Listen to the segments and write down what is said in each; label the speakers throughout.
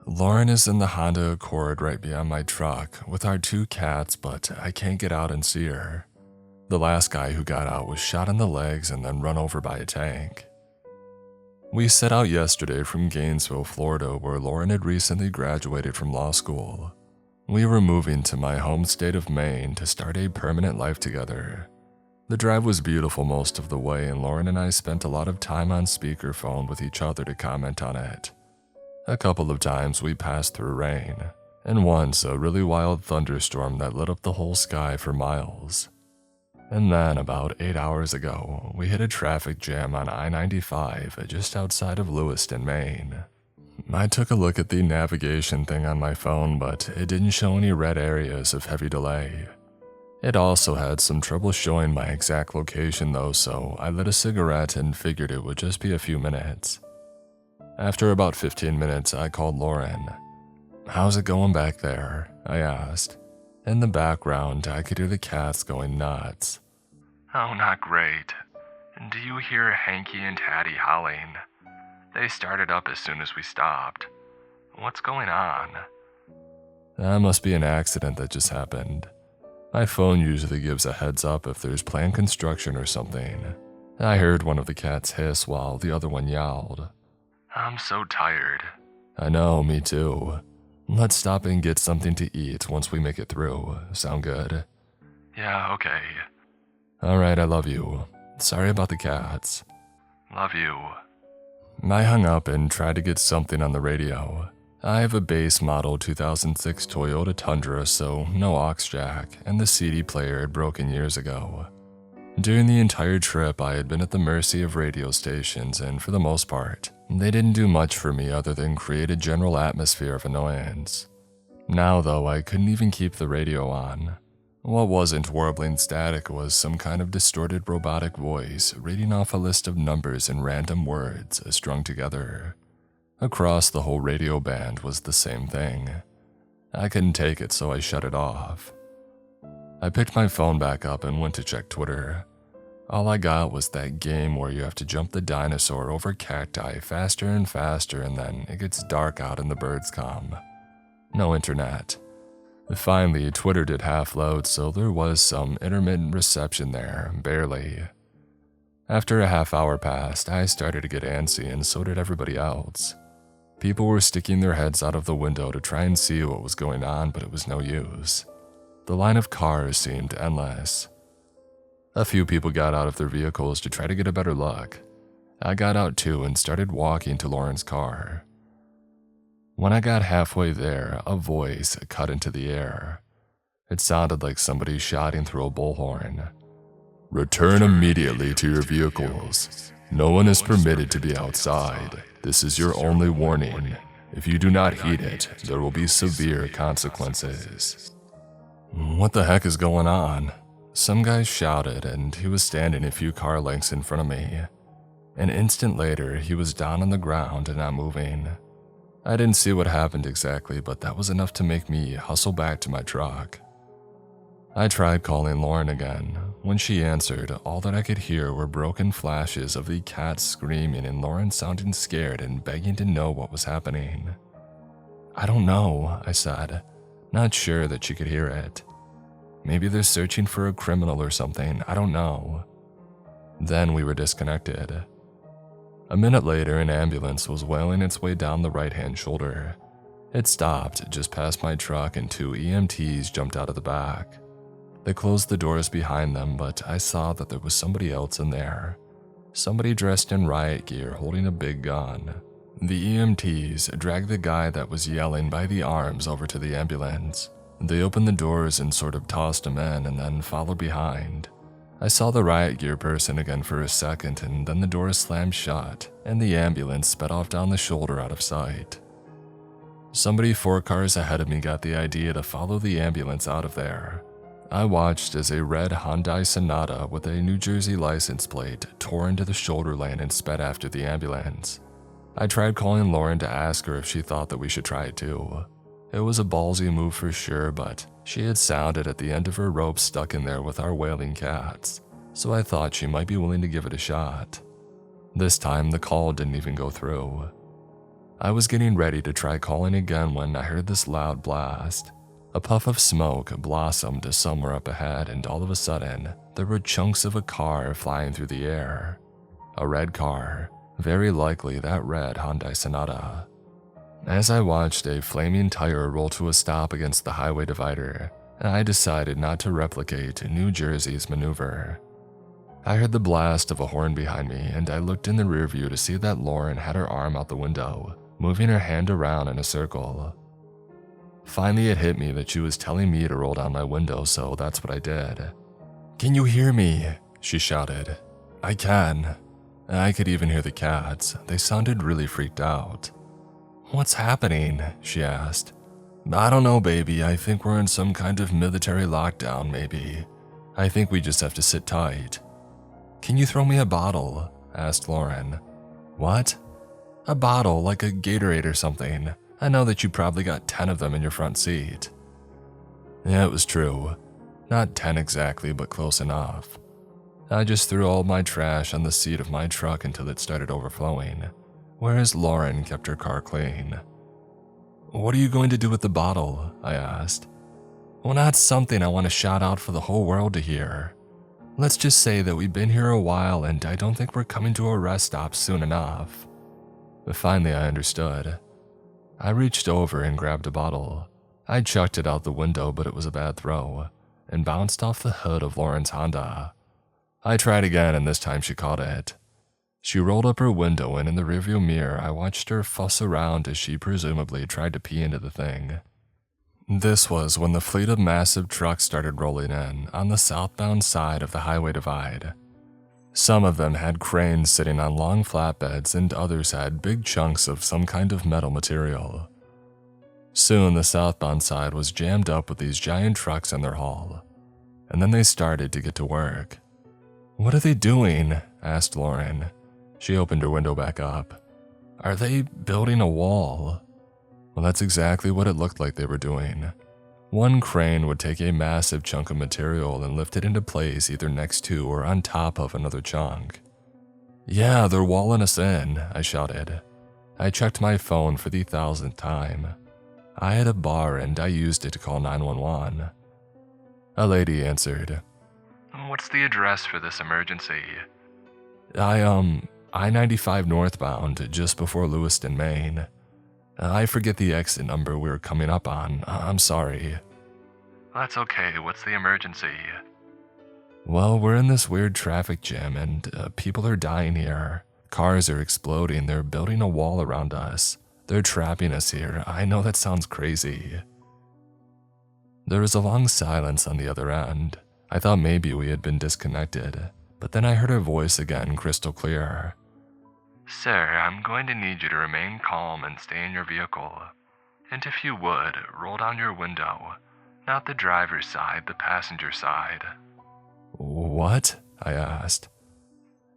Speaker 1: Lauren is in the Honda Accord right beyond my truck with our 2 cats, but I can't get out and see her. The last guy who got out was shot in the legs and then run over by a tank. We set out yesterday from Gainesville, Florida, where Lauren had recently graduated from law school. We were moving to my home state of Maine to start a permanent life together. The drive was beautiful most of the way, and Lauren and I spent a lot of time on speakerphone with each other to comment on it. A couple of times we passed through rain, and once a really wild thunderstorm that lit up the whole sky for miles. And then about 8 hours ago, we hit a traffic jam on I-95 just outside of Lewiston, Maine. I took a look at the navigation thing on my phone, but it didn't show any red areas of heavy delay. It also had some trouble showing my exact location though, so I lit a cigarette and figured it would just be a few minutes. After about 15 minutes, I called Lauren. "How's it going back there?" I asked. In the background, I could hear the cats going nuts. "Oh, not great. Do you hear Hanky and Hattie howling? They started up as soon as we stopped. What's going on?" That must be an accident that just happened. My phone usually gives a heads up if there's planned construction or something. I heard one of the cats hiss while the other one yowled. "I'm so tired." "I know, me too. Let's stop and get something to eat once we make it through. Sound good?" "Yeah, okay." "Alright, I love you. Sorry about the cats." "Love you." I hung up and tried to get something on the radio. I have a base model 2006 Toyota Tundra, so no aux jack, and the CD player had broken years ago. During the entire trip, I had been at the mercy of radio stations, and for the most part, they didn't do much for me other than create a general atmosphere of annoyance. Now though, I couldn't even keep the radio on. What wasn't warbling static was some kind of distorted robotic voice reading off a list of numbers and random words strung together. Across the whole radio band was the same thing. I couldn't take it, so I shut it off. I picked my phone back up and went to check Twitter. All I got was that game where you have to jump the dinosaur over cacti faster and faster, and then it gets dark out and the birds come. No internet. Finally, Twitter did half load, so there was some intermittent reception there, barely. After a half hour passed, I started to get antsy, and so did everybody else. People were sticking their heads out of the window to try and see what was going on, but it was no use. The line of cars seemed endless. A few people got out of their vehicles to try to get a better look. I got out too and started walking to Lauren's car. When I got halfway there, a voice cut into the air. It sounded like somebody shouting through a bullhorn. "Return immediately to your vehicles. No one is permitted to be outside. This is your only warning. If you do not heed it, there will be severe consequences." What the heck is going on? Some guy shouted, and he was standing a few car lengths in front of me. An instant later, he was down on the ground and not moving. I didn't see what happened exactly, but that was enough to make me hustle back to my truck. I tried calling Lauren again. When she answered, all that I could hear were broken flashes of the cat screaming and Lauren sounding scared and begging to know what was happening. "I don't know," I said, not sure that she could hear it. "Maybe they're searching for a criminal or something, I don't know." Then we were disconnected. A minute later, an ambulance was wailing its way down the right-hand shoulder. It stopped just past my truck and 2 EMTs jumped out of the back. They closed the doors behind them, but I saw that there was somebody else in there. Somebody dressed in riot gear holding a big gun. The EMTs dragged the guy that was yelling by the arms over to the ambulance. They opened the doors and sort of tossed him in and then followed behind. I saw the riot gear person again for a second, and then the doors slammed shut and the ambulance sped off down the shoulder out of sight. Somebody 4 cars ahead of me got the idea to follow the ambulance out of there. I watched as a red Hyundai Sonata with a New Jersey license plate tore into the shoulder lane and sped after the ambulance. I tried calling Lauren to ask her if she thought that we should try it too. It was a ballsy move for sure, but she had sounded at the end of her rope stuck in there with our wailing cats, so I thought she might be willing to give it a shot. This time the call didn't even go through. I was getting ready to try calling again when I heard this loud blast. A puff of smoke blossomed somewhere up ahead, and all of a sudden, there were chunks of a car flying through the air. A red car, very likely that red Hyundai Sonata. As I watched a flaming tire roll to a stop against the highway divider, I decided not to replicate New Jersey's maneuver. I heard the blast of a horn behind me, and I looked in the rearview to see that Lauren had her arm out the window, moving her hand around in a circle. Finally, it hit me that she was telling me to roll down my window, so that's what I did. "Can you hear me?" she shouted. "I can." I could even hear the cats. They sounded really freaked out. "What's happening?" she asked. "I don't know, baby. I think we're in some kind of military lockdown, maybe. I think we just have to sit tight." "Can you throw me a bottle?" asked Lauren. "What?" "A bottle, like a Gatorade or something. I know that you probably got 10 of them in your front seat." Yeah, it was true. Not 10 exactly, but close enough. I just threw all my trash on the seat of my truck until it started overflowing, whereas Lauren kept her car clean. "What are you going to do with the bottle?" I asked. "Well, that's something I want to shout out for the whole world to hear. Let's just say that we've been here a while and I don't think we're coming to a rest stop soon enough." But finally I understood. I reached over and grabbed a bottle. I chucked it out the window, but it was a bad throw, and bounced off the hood of Lauren's Honda. I tried again, and this time she caught it. She rolled up her window, and in the rearview mirror I watched her fuss around as she presumably tried to pee into the thing. This was when the fleet of massive trucks started rolling in on the southbound side of the highway divide. Some of them had cranes sitting on long flatbeds, and others had big chunks of some kind of metal material. Soon the southbound side was jammed up with these giant trucks in their haul, and then they started to get to work. "What are they doing?" asked Lauren. She opened her window back up. "Are they building a wall?" Well, that's exactly what it looked like they were doing. One crane would take a massive chunk of material and lift it into place either next to or on top of another chunk. "Yeah, they're walling us in," I shouted. I checked my phone for the 1,000th time. I had a bar and I used it to call 911. A lady answered. "What's the address for this emergency?" I-95 northbound, just before Lewiston, Maine. I forget the exit number we were coming up on. I'm sorry." "That's okay. What's the emergency?" "Well, we're in this weird traffic jam and people are dying here. Cars are exploding. They're building a wall around us. They're trapping us here. I know that sounds crazy." There was a long silence on the other end. I thought maybe we had been disconnected, but then I heard her voice again crystal clear. "Sir, I'm going to need you to remain calm and stay in your vehicle. And if you would, roll down your window. Not the driver's side, the passenger side." "What?" I asked.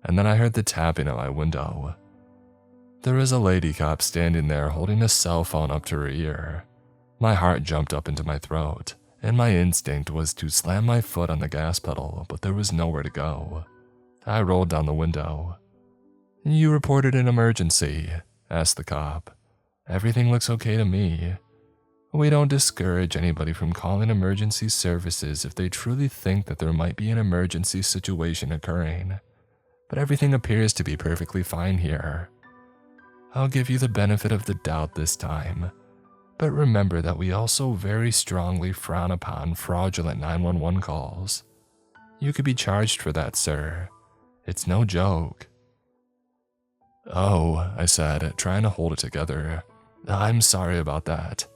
Speaker 1: And then I heard the tapping at my window. There was a lady cop standing there holding a cell phone up to her ear. My heart jumped up into my throat, and my instinct was to slam my foot on the gas pedal, but there was nowhere to go. I rolled down the window. "You reported an emergency?" asked the cop. "Everything looks okay to me. We don't discourage anybody from calling emergency services if they truly think that there might be an emergency situation occurring, but everything appears to be perfectly fine here. I'll give you the benefit of the doubt this time, but remember that we also very strongly frown upon fraudulent 911 calls. You could be charged for that, sir. It's no joke." "Oh," I said, trying to hold it together. "I'm sorry about that.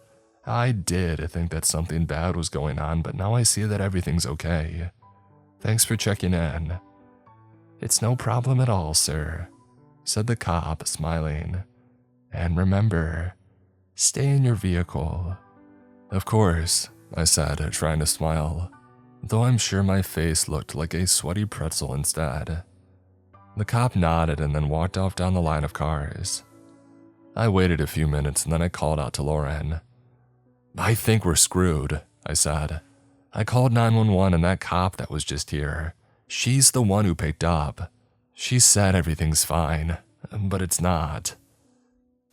Speaker 1: I did think that something bad was going on, but now I see that everything's okay. Thanks for checking in." "It's no problem at all, sir," said the cop, smiling. "And remember, stay in your vehicle." "Of course," I said, trying to smile, though I'm sure my face looked like a sweaty pretzel instead. The cop nodded and then walked off down the line of cars. I waited a few minutes and then I called out to Lauren. "I think we're screwed," I said. "I called 911 and that cop that was just here, she's the one who picked up. She said everything's fine, but it's not."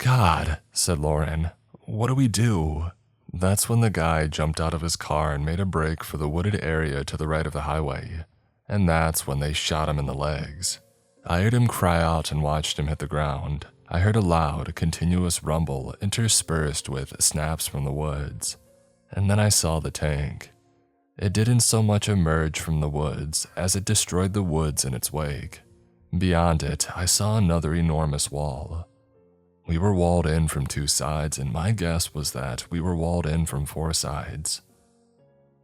Speaker 1: God, said Lauren. What do we do? That's when the guy jumped out of his car and made a break for the wooded area to the right of the highway. And that's when they shot him in the legs. I heard him cry out and watched him hit the ground. I heard a loud, continuous rumble interspersed with snaps from the woods. And then I saw the tank. It didn't so much emerge from the woods as it destroyed the woods in its wake. Beyond it, I saw another enormous wall. We were walled in from 2 sides, and my guess was that we were walled in from 4 sides.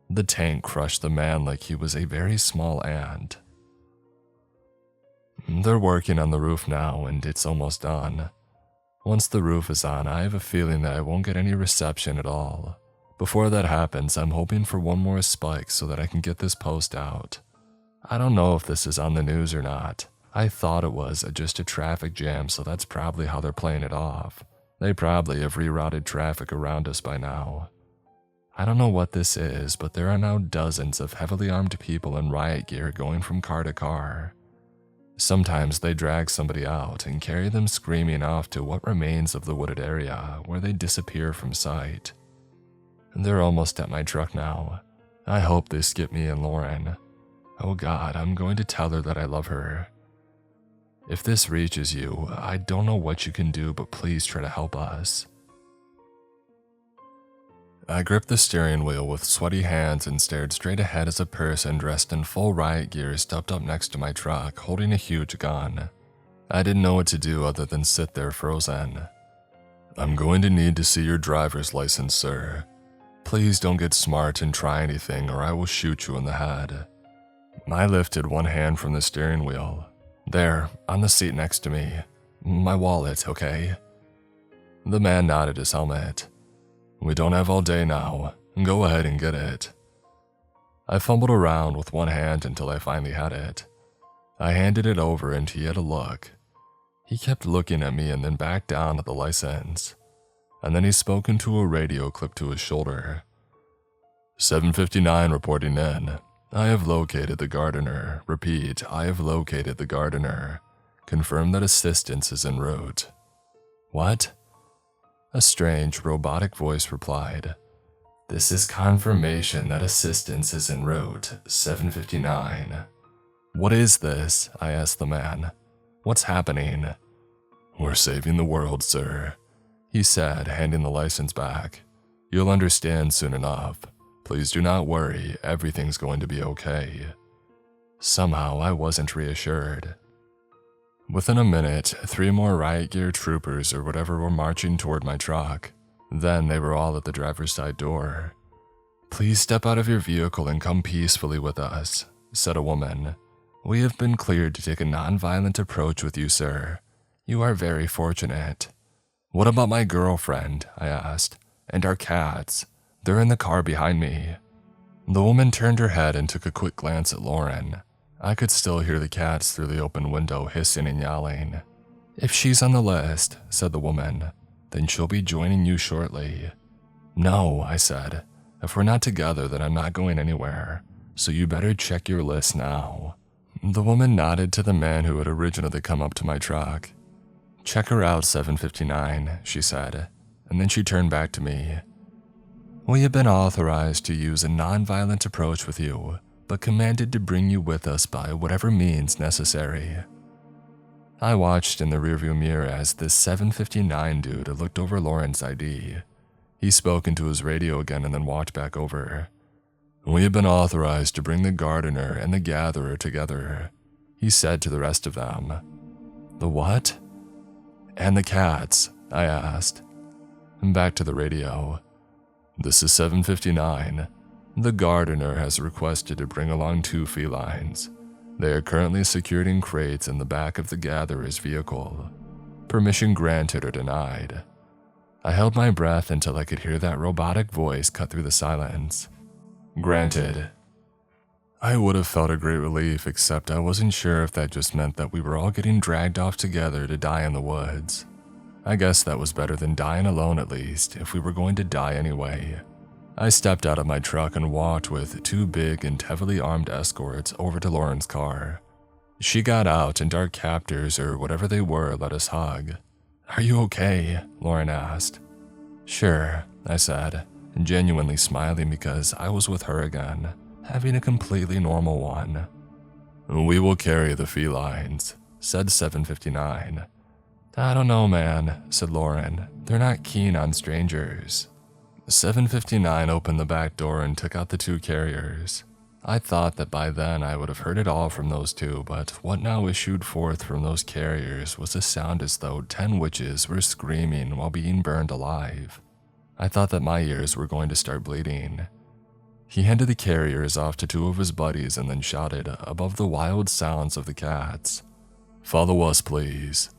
Speaker 1: The tank crushed the man like he was a very small ant. They're working on the roof now, and it's almost done. Once the roof is on, I have a feeling that I won't get any reception at all. Before that happens, I'm hoping for one more spike so that I can get this post out. I don't know if this is on the news or not. I thought it was just a traffic jam, so that's probably how they're playing it off. They probably have rerouted traffic around us by now. I don't know what this is, but there are now dozens of heavily armed people in riot gear going from car to car. Sometimes they drag somebody out and carry them screaming off to what remains of the wooded area, where they disappear from sight. They're almost at my truck now. I hope they skip me and Lauren. Oh God, I'm going to tell her that I love her. If this reaches you, I don't know what you can do, but please try to help us. I gripped the steering wheel with sweaty hands and stared straight ahead as a person dressed in full riot gear stepped up next to my truck, holding a huge gun. I didn't know what to do other than sit there frozen. I'm going to need to see your driver's license, sir. Please don't get smart and try anything or I will shoot you in the head. I lifted one hand from the steering wheel. There, on the seat next to me. My wallet, okay? The man nodded his helmet. We don't have all day now. Go ahead and get it. I fumbled around with one hand until I finally had it. I handed it over and he had a look. He kept looking at me and then back down at the license. And then he spoke into a radio clipped to his shoulder. 759 reporting in. I have located the gardener. Repeat, I have located the gardener. Confirm that assistance is en route. What? A strange, robotic voice replied. This is confirmation that assistance is en route. 759. What is this? I asked the man. What's happening? We're saving the world, sir, he said, handing the license back. You'll understand soon enough. Please do not worry, everything's going to be okay. Somehow I wasn't reassured. Within a minute, 3 more riot gear troopers or whatever were marching toward my truck. Then they were all at the driver's side door. Please step out of your vehicle and come peacefully with us, said a woman. We have been cleared to take a non-violent approach with you, sir. You are very fortunate. What about my girlfriend? I asked. And our cats? They're in the car behind me. The woman turned her head and took a quick glance at Lauren. I could still hear the cats through the open window hissing and yowling. If she's on the list, said the woman, then she'll be joining you shortly. No, I said. If we're not together, then I'm not going anywhere. So you better check your list now. The woman nodded to the man who had originally come up to my truck. Check her out, 759, she said, and then she turned back to me. We have been authorized to use a non-violent approach with you, but commanded to bring you with us by whatever means necessary. I watched in the rearview mirror as this 759 dude looked over Lauren's ID. He spoke into his radio again and then walked back over. We have been authorized to bring the gardener and the gatherer together, he said to the rest of them. The what? And the cats, I asked. Back to the radio. This is 759. The gardener has requested to bring along 2 felines. They are currently secured in crates in the back of the gatherer's vehicle. Permission granted or denied. I held my breath until I could hear that robotic voice cut through the silence. Granted. I would have felt a great relief, except I wasn't sure if that just meant that we were all getting dragged off together to die in the woods. I guess that was better than dying alone, at least, if we were going to die anyway. I stepped out of my truck and walked with 2 big and heavily armed escorts over to Lauren's car. She got out and our captors, or whatever they were, let us hug. "Are you okay?" Lauren asked. "Sure," I said, genuinely smiling because I was with her again, having a completely normal one. "We will carry the felines," said 759. "I don't know, man," said Lauren. "They're not keen on strangers." 759 opened the back door and took out the 2 carriers. I thought that by then I would have heard it all from those 2, but what now issued forth from those carriers was a sound as though 10 witches were screaming while being burned alive. I thought that my ears were going to start bleeding. He handed the carriers off to 2 of his buddies and then shouted above the wild sounds of the cats, "Follow us, please."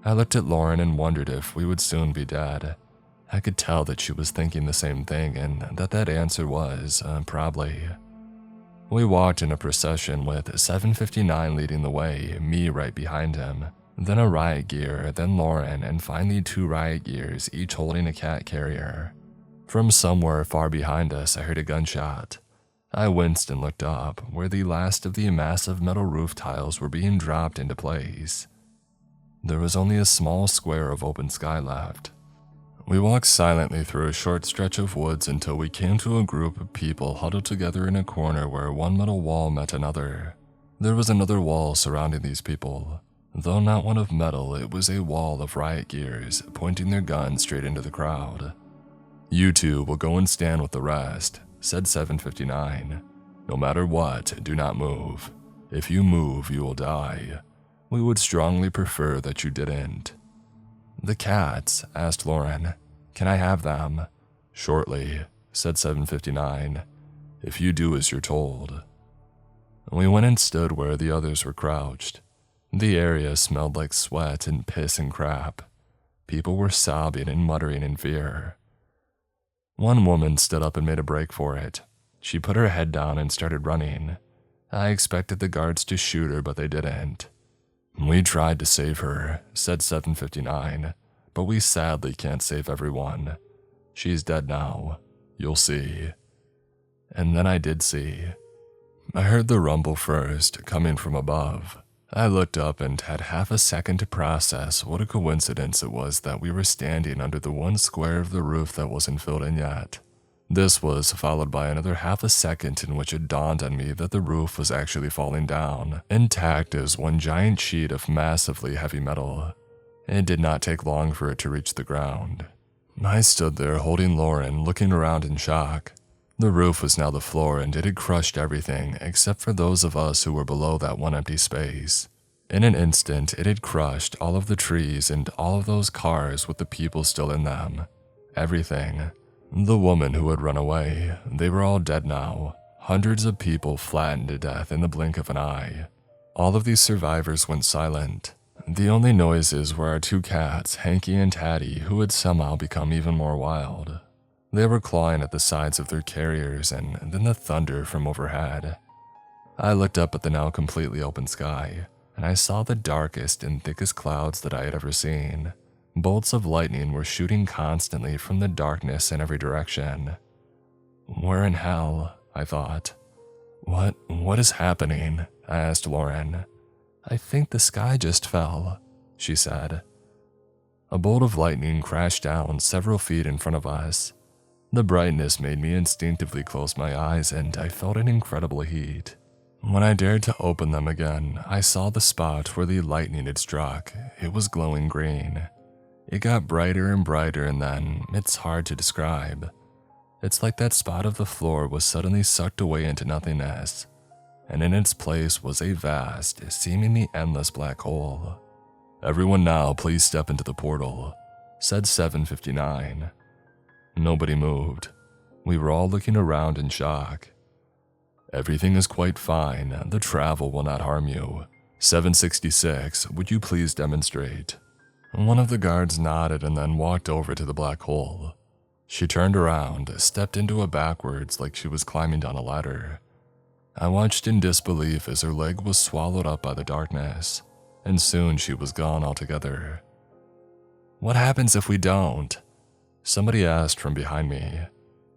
Speaker 1: I looked at Lauren and wondered if we would soon be dead. I could tell that she was thinking the same thing and that answer was, probably. We walked in a procession with 759 leading the way, me right behind him, then a riot gear, then Lauren, and finally 2 riot gears, each holding a cat carrier. From somewhere far behind us, I heard a gunshot. I winced and looked up, where the last of the massive metal roof tiles were being dropped into place. There was only a small square of open sky left. We walked silently through a short stretch of woods until we came to a group of people huddled together in a corner where one metal wall met another. There was another wall surrounding these people. Though not one of metal, it was a wall of riot gears, pointing their guns straight into the crowd. "You 2 will go and stand with the rest," said 759. "No matter what, do not move. If you move, you will die. We would strongly prefer that you didn't." "The cats," asked Lauren. "Can I have them?" "Shortly," said 759. "If you do as you're told." We went and stood where the others were crouched. The area smelled like sweat and piss and crap. People were sobbing and muttering in fear. One woman stood up and made a break for it. She put her head down and started running. I expected the guards to shoot her, but they didn't. "We tried to save her," said 759, "but we sadly can't save everyone. She's dead now. You'll see." And then I did see. I heard the rumble first, coming from above. I looked up and had half a second to process what a coincidence it was that we were standing under the one square of the roof that wasn't filled in yet. This was followed by another half a second in which it dawned on me that the roof was actually falling down, intact as one giant sheet of massively heavy metal. It did not take long for it to reach the ground. I stood there holding Lauren, looking around in shock. The roof was now the floor and it had crushed everything except for those of us who were below that one empty space. In an instant, it had crushed all of the trees and all of those cars with the people still in them. Everything. The woman who had run away, they were all dead now. Hundreds of people flattened to death in the blink of an eye. All of these survivors went silent. The only noises were our 2 cats, Hanky and Tatty, who had somehow become even more wild. They were clawing at the sides of their carriers and then the thunder from overhead. I looked up at the now completely open sky, and I saw the darkest and thickest clouds that I had ever seen. Bolts of lightning were shooting constantly from the darkness in every direction. "We're in hell," I thought. What is happening?" I asked Lauren. "I think the sky just fell," she said. A bolt of lightning crashed down several feet in front of us. The brightness made me instinctively close my eyes and I felt an incredible heat. When I dared to open them again, I saw the spot where the lightning had struck. It was glowing green. It got brighter and brighter and then, it's hard to describe. It's like that spot of the floor was suddenly sucked away into nothingness, and in its place was a vast, seemingly endless black hole. "Everyone now, please step into the portal," said 759. Nobody moved. We were all looking around in shock. "Everything is quite fine. The travel will not harm you. 766, would you please demonstrate?" One of the guards nodded and then walked over to the black hole. She turned around, stepped into it backwards like she was climbing down a ladder. I watched in disbelief as her leg was swallowed up by the darkness, and soon she was gone altogether. "What happens if we don't?" somebody asked from behind me.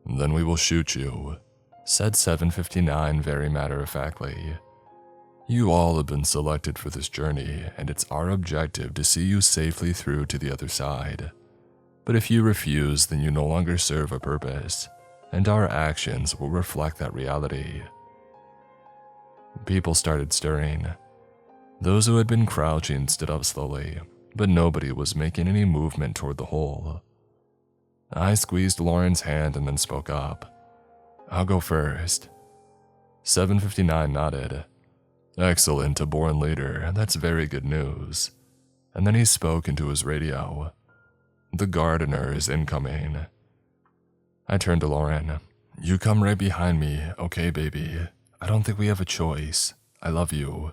Speaker 1: "Then we will shoot you," said 759 very matter-of-factly. You all have been selected for this journey, and it's our objective to see you safely through to the other side. But if you refuse, then you no longer serve a purpose, and our actions will reflect that reality." People started stirring. Those who had been crouching stood up slowly, but nobody was making any movement toward the hole. I squeezed Lauren's hand and then spoke up. "I'll go first." 759 nodded. "Excellent, a born leader. That's very good news." And then he spoke into his radio. "The gardener is incoming." I turned to Lauren. "You come right behind me, okay, baby? I don't think we have a choice. I love you."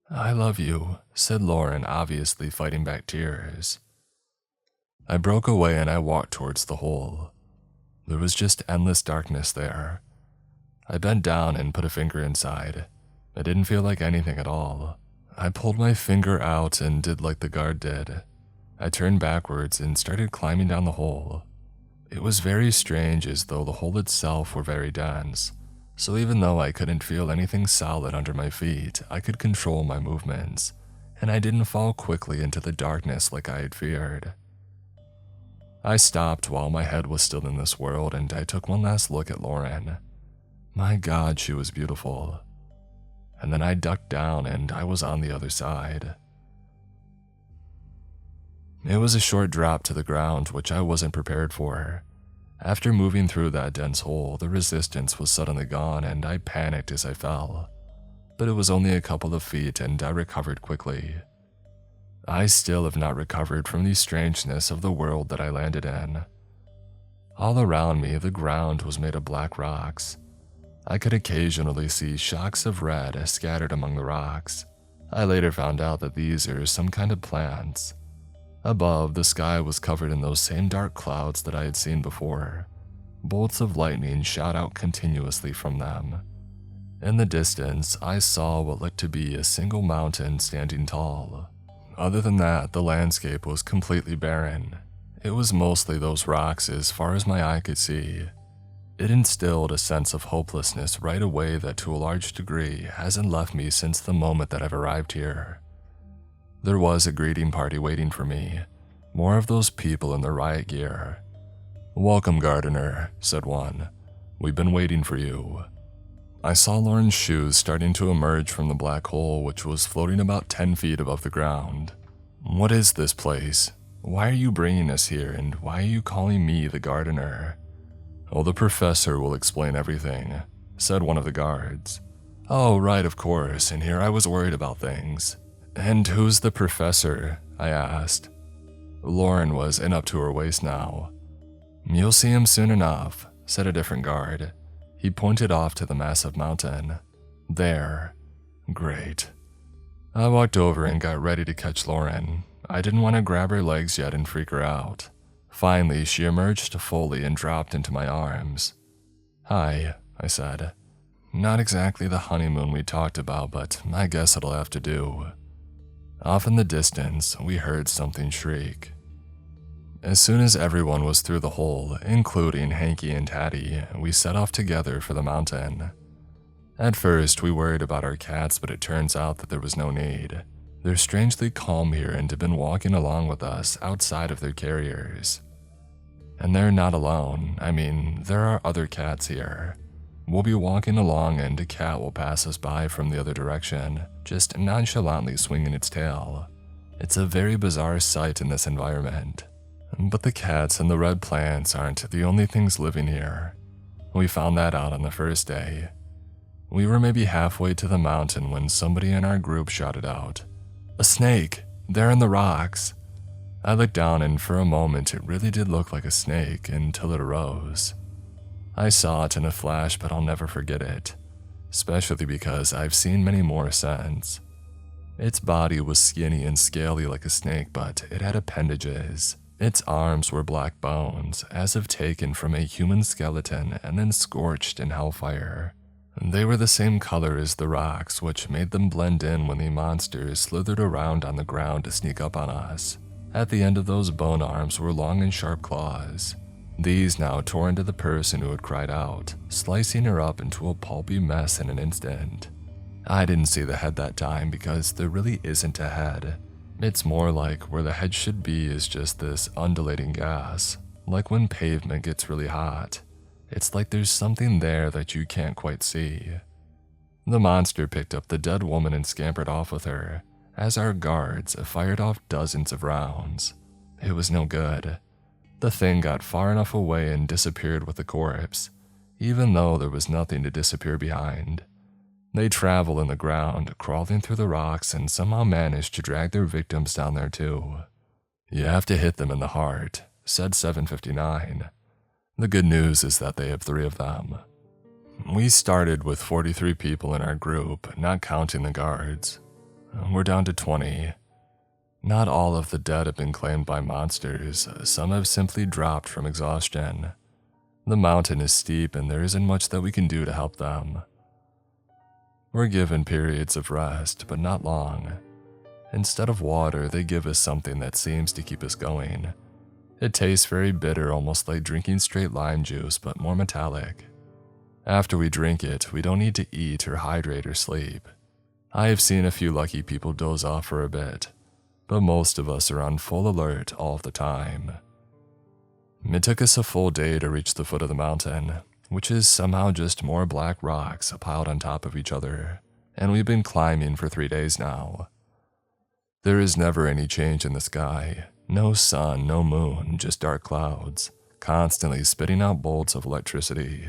Speaker 1: "I love you," said Lauren, obviously fighting back tears. I broke away and I walked towards the hole. There was just endless darkness there. I bent down and put a finger inside. It didn't feel like anything at all. I pulled my finger out and did like the guard did. I turned backwards and started climbing down the hole. It was very strange, as though the hole itself were very dense. So even though I couldn't feel anything solid under my feet, I could control my movements, and I didn't fall quickly into the darkness like I had feared. I stopped while my head was still in this world, and I took one last look at Lauren. My God, she was beautiful. And then I ducked down and I was on the other side. It was a short drop to the ground, which I wasn't prepared for. After moving through that dense hole, the resistance was suddenly gone and I panicked as I fell. But it was only a couple of feet and I recovered quickly. I still have not recovered from the strangeness of the world that I landed in. All around me, the ground was made of black rocks. I could occasionally see shocks of red scattered among the rocks. I later found out that these are some kind of plants. Above, the sky was covered in those same dark clouds that I had seen before. Bolts of lightning shot out continuously from them. In the distance, I saw what looked to be a single mountain standing tall. Other than that, the landscape was completely barren. It was mostly those rocks as far as my eye could see. It instilled a sense of hopelessness right away that to a large degree hasn't left me since the moment that I've arrived here. There was a greeting party waiting for me, more of those people in their riot gear. "Welcome, gardener," said one. "We've been waiting for you." I saw Lauren's shoes starting to emerge from the black hole, which was floating about 10 feet above the ground. "What is this place? Why are you bringing us here, and why are you calling me the gardener?" "Oh, the professor will explain everything," said one of the guards. "Oh, right, of course, and here I was worried about things." "And who's the professor?" I asked. Lauren was in up to her waist now. "You'll see him soon enough," said a different guard. He pointed off to the massive mountain. "There." Great. I walked over and got ready to catch Lauren. I didn't want to grab her legs yet and freak her out. Finally, she emerged fully and dropped into my arms. "Hi," I said. "Not exactly the honeymoon we talked about, but I guess it'll have to do." Off in the distance, we heard something shriek. As soon as everyone was through the hole, including Hanky and Tatty, we set off together for the mountain. At first, we worried about our cats, but it turns out that there was no need. They're strangely calm here and have been walking along with us outside of their carriers. And they're not alone. I mean, there are other cats here. We'll be walking along and a cat will pass us by from the other direction, just nonchalantly swinging its tail. It's a very bizarre sight in this environment. But the cats and the red plants aren't the only things living here. We found that out on the first day. We were maybe halfway to the mountain when somebody in our group shouted out, "A snake! There in the rocks!" I looked down and for a moment it really did look like a snake until it arose. I saw it in a flash, but I'll never forget it, especially because I've seen many more since. Its body was skinny and scaly like a snake, but it had appendages. Its arms were black bones, as if taken from a human skeleton and then scorched in hellfire. They were the same color as the rocks, which made them blend in when the monsters slithered around on the ground to sneak up on us. At the end of those bone arms were long and sharp claws. These now tore into the person who had cried out, slicing her up into a pulpy mess in an instant. I didn't see the head that time because there really isn't a head. It's more like where the head should be is just this undulating gas, like when pavement gets really hot. It's like there's something there that you can't quite see. The monster picked up the dead woman and scampered off with her, as our guards fired off dozens of rounds. It was no good. The thing got far enough away and disappeared with the corpse, even though there was nothing to disappear behind. They travel in the ground, crawling through the rocks, and somehow manage to drag their victims down there too. You have to hit them in the heart, said 759. The good news is that they have 3 of them. We started with 43 people in our group, not counting the guards. We're down to 20. Not all of the dead have been claimed by monsters. Some have simply dropped from exhaustion. The mountain is steep and there isn't much that we can do to help them. We're given periods of rest, but not long. Instead of water, they give us something that seems to keep us going. It tastes very bitter, almost like drinking straight lime juice, but more metallic. After we drink it, we don't need to eat or hydrate or sleep. I have seen a few lucky people doze off for a bit, but most of us are on full alert all the time. It took us a full day to reach the foot of the mountain, which is somehow just more black rocks piled on top of each other, and we've been climbing for 3 days now. There is never any change in the sky. No sun, no moon, just dark clouds, constantly spitting out bolts of electricity.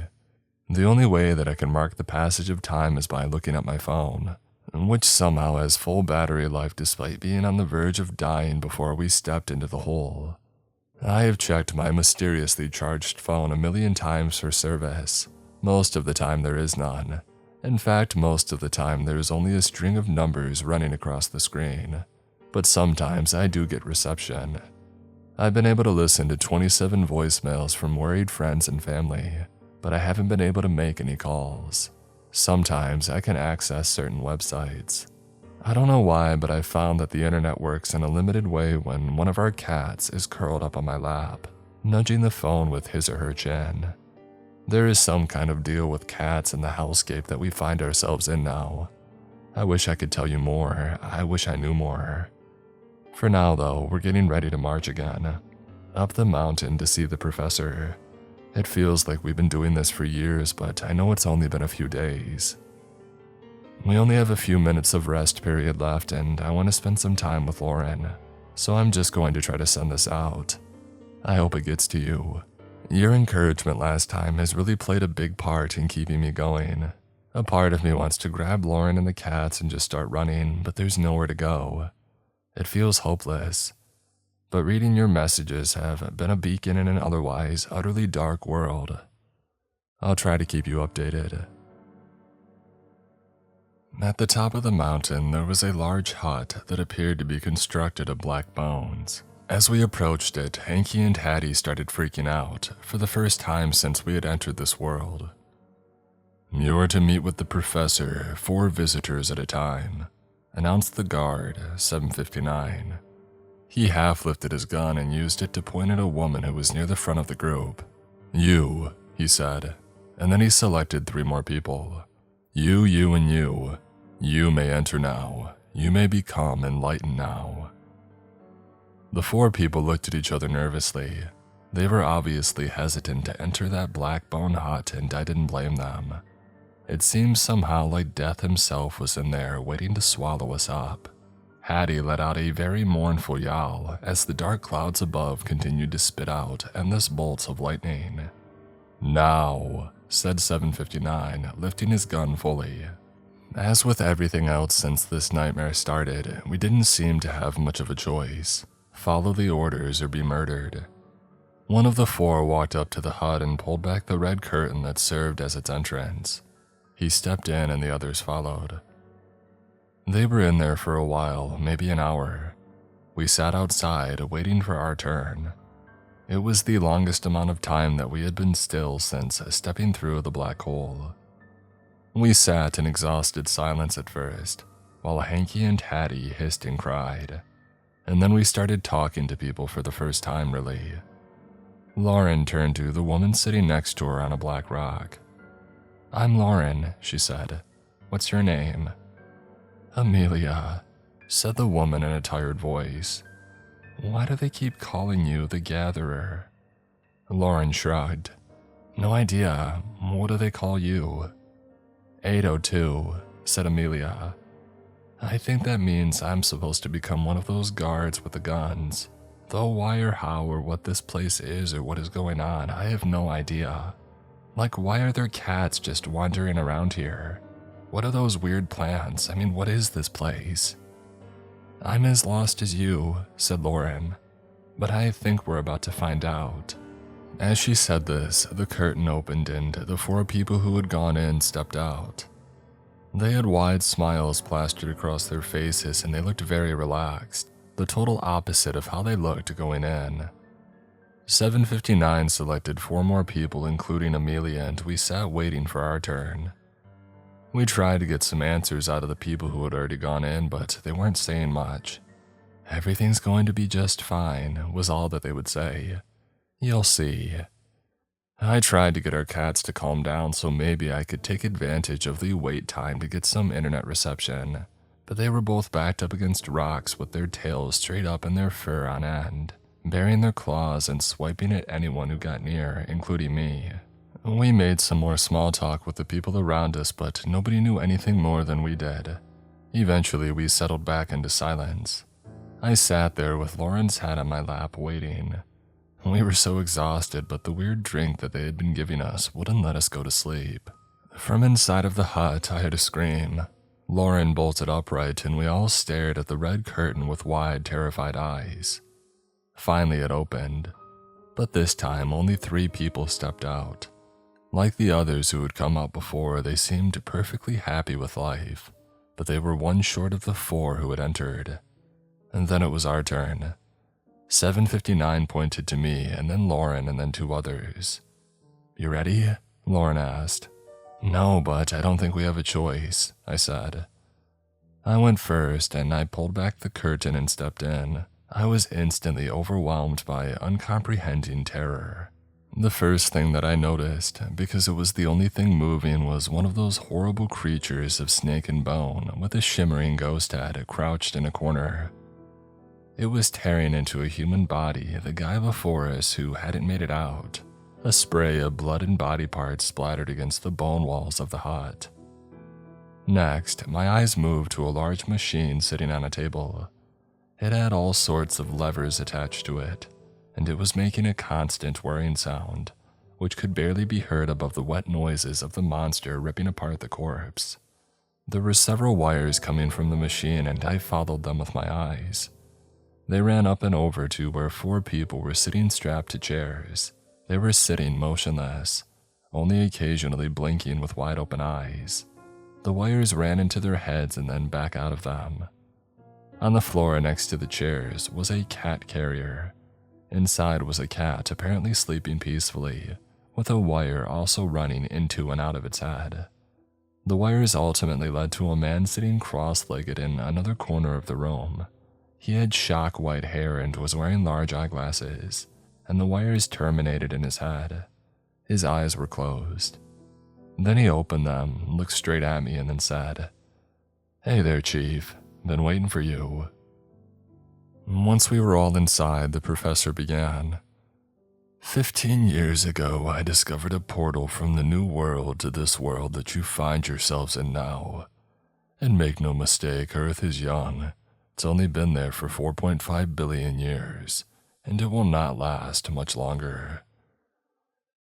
Speaker 1: The only way that I can mark the passage of time is by looking at my phone, which somehow has full battery life despite being on the verge of dying before we stepped into the hole. I have checked my mysteriously charged phone 1,000,000 times for service. Most of the time there is none. In fact, most of the time there is only a string of numbers running across the screen. But sometimes I do get reception. I've been able to listen to 27 voicemails from worried friends and family, but I haven't been able to make any calls. Sometimes I can access certain websites. I don't know why, but I've found that the internet works in a limited way when one of our cats is curled up on my lap, nudging the phone with his or her chin. There is some kind of deal with cats in the hellscape that we find ourselves in now. I wish I could tell you more. I wish I knew more. For now, though, we're getting ready to march again, up the mountain to see the professor. It feels like we've been doing this for years, but I know it's only been a few days. We only have a few minutes of rest period left, and I want to spend some time with Lauren, so I'm just going to try to send this out. I hope it gets to you. Your encouragement last time has really played a big part in keeping me going. A part of me wants to grab Lauren and the cats and just start running, but there's nowhere to go. It feels hopeless. But reading your messages have been a beacon in an otherwise utterly dark world. I'll try to keep you updated. At the top of the mountain, there was a large hut that appeared to be constructed of black bones. As we approached it, Hanky and Hattie started freaking out for the first time since we had entered this world. You are to meet with the professor, 4 visitors at a time, announced the guard, 759. He half lifted his gun and used it to point at a woman who was near the front of the group. You, he said, and then he selected 3 more people. You, and you. You may enter now. You may become enlightened now. The 4 people looked at each other nervously. They were obviously hesitant to enter that black bone hut, and I didn't blame them. It seemed somehow like death himself was in there waiting to swallow us up. Hattie let out a very mournful yowl as the dark clouds above continued to spit out endless bolts of lightning. Now, said 759, lifting his gun fully. As with everything else since this nightmare started, we didn't seem to have much of a choice. Follow the orders or be murdered. One of the 4 walked up to the hut and pulled back the red curtain that served as its entrance. He stepped in and the others followed. They were in there for a while, maybe an hour. We sat outside, waiting for our turn. It was the longest amount of time that we had been still since stepping through the black hole. We sat in exhausted silence at first, while Hanky and Hattie hissed and cried. And then we started talking to people for the first time, really. Lauren turned to the woman sitting next to her on a black rock. I'm Lauren, she said. What's your name? Amelia, said the woman in a tired voice. Why do they keep calling you the Gatherer? Lauren shrugged. No idea. What do they call you? 802, said Amelia. I think that means I'm supposed to become one of those guards with the guns. Though why or how or what this place is or what is going on, I have no idea. Like, why are there cats just wandering around here? What are those weird plants? I mean, what is this place? I'm as lost as you, said Lauren, but I think we're about to find out. As she said this, the curtain opened and the 4 people who had gone in stepped out. They had wide smiles plastered across their faces and they looked very relaxed, the total opposite of how they looked going in. 759 selected 4 more people including Amelia and we sat waiting for our turn. We tried to get some answers out of the people who had already gone in, but they weren't saying much. Everything's going to be just fine, was all that they would say. You'll see. I tried to get our cats to calm down so maybe I could take advantage of the wait time to get some internet reception, but they were both backed up against rocks with their tails straight up and their fur on end, baring their claws and swiping at anyone who got near, including me. We made some more small talk with the people around us, but nobody knew anything more than we did. Eventually, we settled back into silence. I sat there with Lauren's hat on my lap waiting. We were so exhausted, but the weird drink that they had been giving us wouldn't let us go to sleep. From inside of the hut, I heard a scream. Lauren bolted upright and we all stared at the red curtain with wide, terrified eyes. Finally, it opened, but this time only 3 people stepped out. Like the others who had come out before, they seemed perfectly happy with life, but they were one short of the 4 who had entered. And then it was our turn. 759 pointed to me, and then Lauren, and then 2 others. You ready? Lauren asked. No, but I don't think we have a choice, I said. I went first, and I pulled back the curtain and stepped in. I was instantly overwhelmed by uncomprehending terror. The first thing that I noticed, because it was the only thing moving, was one of those horrible creatures of snake and bone with a shimmering ghost head crouched in a corner. It was tearing into a human body, the guy before us who hadn't made it out. A spray of blood and body parts splattered against the bone walls of the hut. Next, my eyes moved to a large machine sitting on a table. It had all sorts of levers attached to it, and it was making a constant whirring sound, which could barely be heard above the wet noises of the monster ripping apart the corpse. There were several wires coming from the machine and I followed them with my eyes. They ran up and over to where 4 people were sitting strapped to chairs. They were sitting motionless, only occasionally blinking with wide open eyes. The wires ran into their heads and then back out of them. On the floor next to the chairs was a cat carrier. Inside was a cat apparently sleeping peacefully, with a wire also running into and out of its head. The wires ultimately led to a man sitting cross-legged in another corner of the room. He had shock white hair and was wearing large eyeglasses, and the wires terminated in his head. His eyes were closed. Then he opened them, looked straight at me, and then said, "Hey there, Chief. Been waiting for you." Once we were all inside, the professor began. 15 years ago, I discovered a portal from the new world to this world that you find yourselves in now. And make no mistake, Earth is young. It's only been there for 4.5 billion years, and it will not last much longer.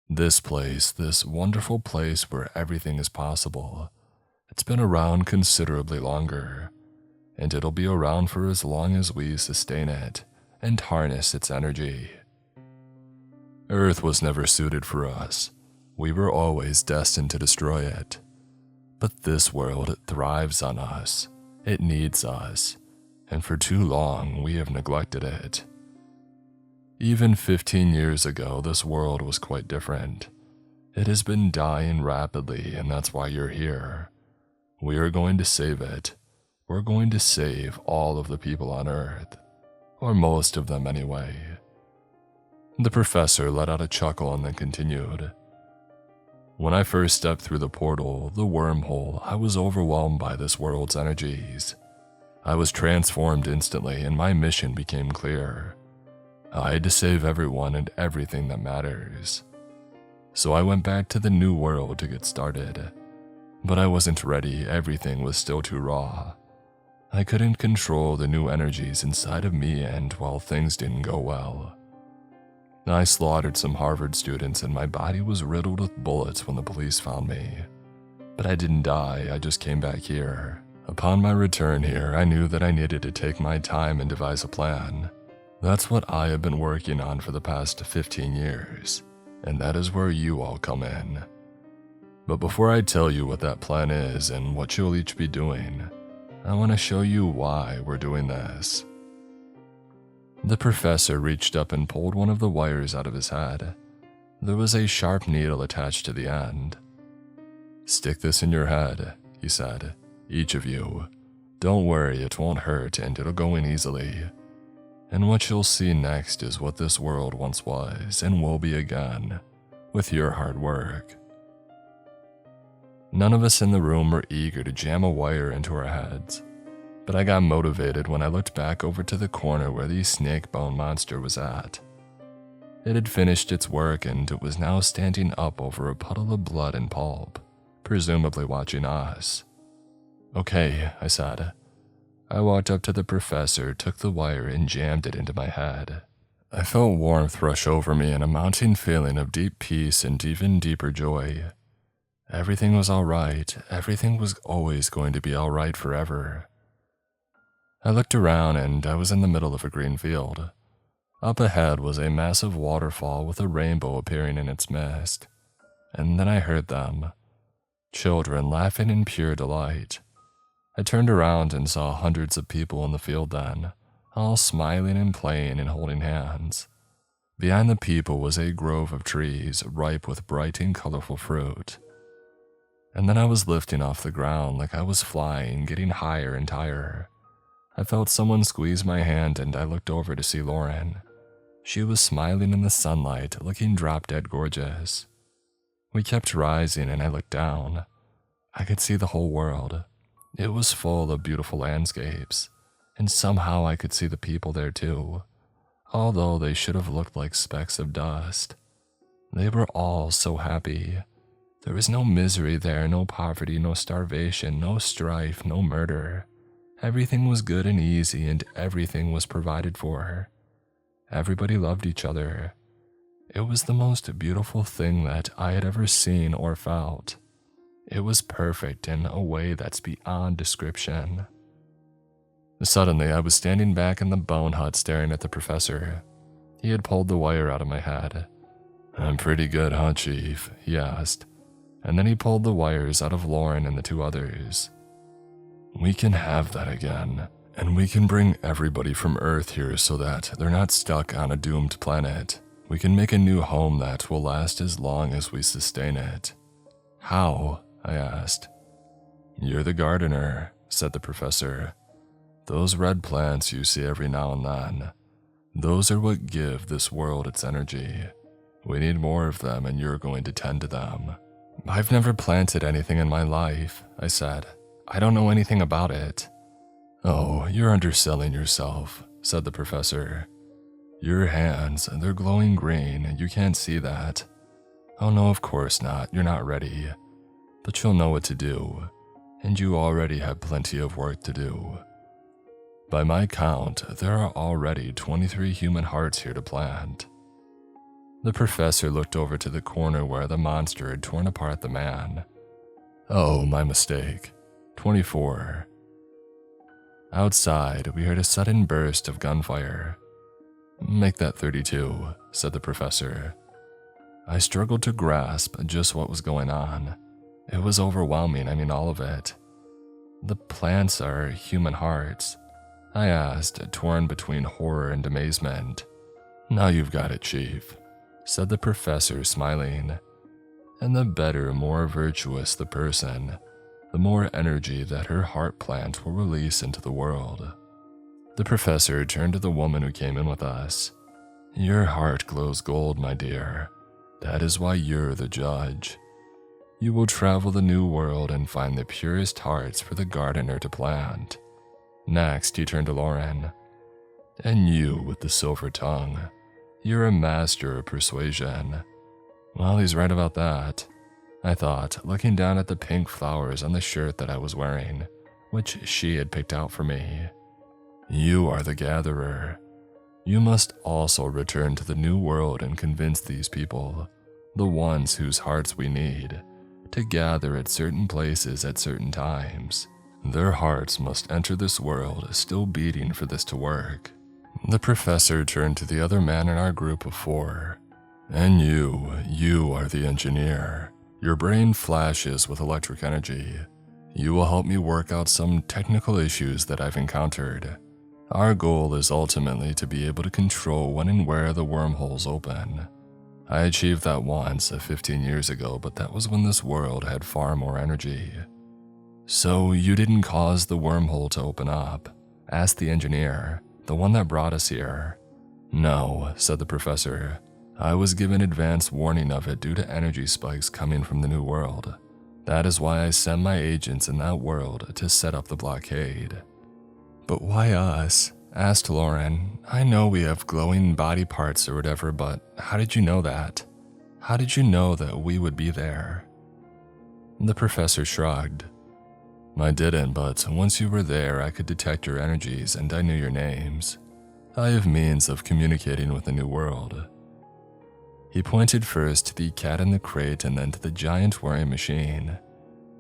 Speaker 1: This place, this wonderful place where everything is possible, it's been around considerably longer, and it'll be around for as long as we sustain it and harness its energy. Earth was never suited for us. We were always destined to destroy it. But this world thrives on us. It needs us, and for too long we have neglected it. Even 15 years ago, this world was quite different. It has been dying rapidly, and that's why you're here. We are going to save it. We're going to save all of the people on Earth, or most of them anyway. The professor let out a chuckle and then continued. When I first stepped through the portal, the wormhole, I was overwhelmed by this world's energies. I was transformed instantly and my mission became clear. I had to save everyone and everything that matters. So I went back to the new world to get started. But I wasn't ready, everything was still too raw. I couldn't control the new energies inside of me and, well, things didn't go well. I slaughtered some Harvard students and my body was riddled with bullets when the police found me. But I didn't die, I just came back here. Upon my return here, I knew that I needed to take my time and devise a plan. That's what I have been working on for the past 15 years, and that is where you all come in. But before I tell you what that plan is and what you'll each be doing, I want to show you why we're doing this. The professor reached up and pulled one of the wires out of his head. There was a sharp needle attached to the end. "Stick this in your head," he said. "Each of you. Don't worry, it won't hurt and it'll go in easily. And what you'll see next is what this world once was and will be again, with your hard work." None of us in the room were eager to jam a wire into our heads, but I got motivated when I looked back over to the corner where the snake bone monster was at. It had finished its work and it was now standing up over a puddle of blood and pulp, presumably watching us. "Okay," I said. I walked up to the professor, took the wire, and jammed it into my head. I felt warmth rush over me and a mounting feeling of deep peace and even deeper joy. Everything was all right. Everything was always going to be all right forever. I looked around and I was in the middle of a green field. Up ahead was a massive waterfall with a rainbow appearing in its midst. And then I heard them. Children laughing in pure delight. I turned around and saw hundreds of people in the field then, all smiling and playing and holding hands. Behind the people was a grove of trees, ripe with bright and colorful fruit. And then I was lifting off the ground like I was flying, getting higher and higher. I felt someone squeeze my hand and I looked over to see Lauren. She was smiling in the sunlight, looking drop-dead gorgeous. We kept rising and I looked down. I could see the whole world. It was full of beautiful landscapes, and somehow I could see the people there too, although they should have looked like specks of dust. They were all so happy. There was no misery there, no poverty, no starvation, no strife, no murder. Everything was good and easy, and everything was provided for. Everybody loved each other. It was the most beautiful thing that I had ever seen or felt. It was perfect in a way that's beyond description. Suddenly, I was standing back in the bone hut staring at the professor. He had pulled the wire out of my head. "I'm pretty good, huh, Chief?" he asked. And then he pulled the wires out of Lauren and the two others. "We can have that again, and we can bring everybody from Earth here so that they're not stuck on a doomed planet. We can make a new home that will last as long as we sustain it." "How?" I asked. "You're the gardener," said the professor. "Those red plants you see every now and then, those are what give this world its energy. We need more of them and you're going to tend to them." "I've never planted anything in my life," I said. "I don't know anything about it." "Oh, you're underselling yourself," said the professor. "Your hands, they're glowing green, you can't see that." "Oh no, of course not, you're not ready. But you'll know what to do, and you already have plenty of work to do. By my count, there are already 23 human hearts here to plant." The professor looked over to the corner where the monster had torn apart the man. "Oh, my mistake. 24. Outside, we heard a sudden burst of gunfire. "Make that 32, said the professor. I struggled to grasp just what was going on. It was overwhelming, all of it. "The plants are human hearts?" I asked, torn between horror and amazement. "Now you've got it, Chief," said the professor, smiling. "And the better, more virtuous the person, the more energy that her heart plant will release into the world." The professor turned to the woman who came in with us. "Your heart glows gold, my dear. That is why you're the judge. You will travel the new world and find the purest hearts for the gardener to plant. Next, he turned to Lauren. And you with the silver tongue. You're a master of persuasion. Well, he's right about that, I thought, looking down at the pink flowers on the shirt that I was wearing, which she had picked out for me. You are the gatherer. You must also return to the new world and convince these people, the ones whose hearts we need, to gather at certain places at certain times. Their hearts must enter this world still beating for this to work. The professor turned to the other man in our group of 4. And you are the engineer. Your brain flashes with electric energy. You will help me work out some technical issues that I've encountered. Our goal is ultimately to be able to control when and where the wormholes open. I achieved that once 15 years ago, but that was when this world had far more energy. So you didn't cause the wormhole to open up? Asked the engineer, the one that brought us here. No, said the professor. I was given advance warning of it due to energy spikes coming from the new world. That is why I sent my agents in that world to set up the blockade. But why us? Asked Lauren. I know we have glowing body parts or whatever, but how did you know that? How did you know that we would be there? The professor shrugged. I didn't, but once you were there, I could detect your energies and I knew your names. I have means of communicating with the new world. He pointed first to the cat in the crate and then to the giant wearing machine.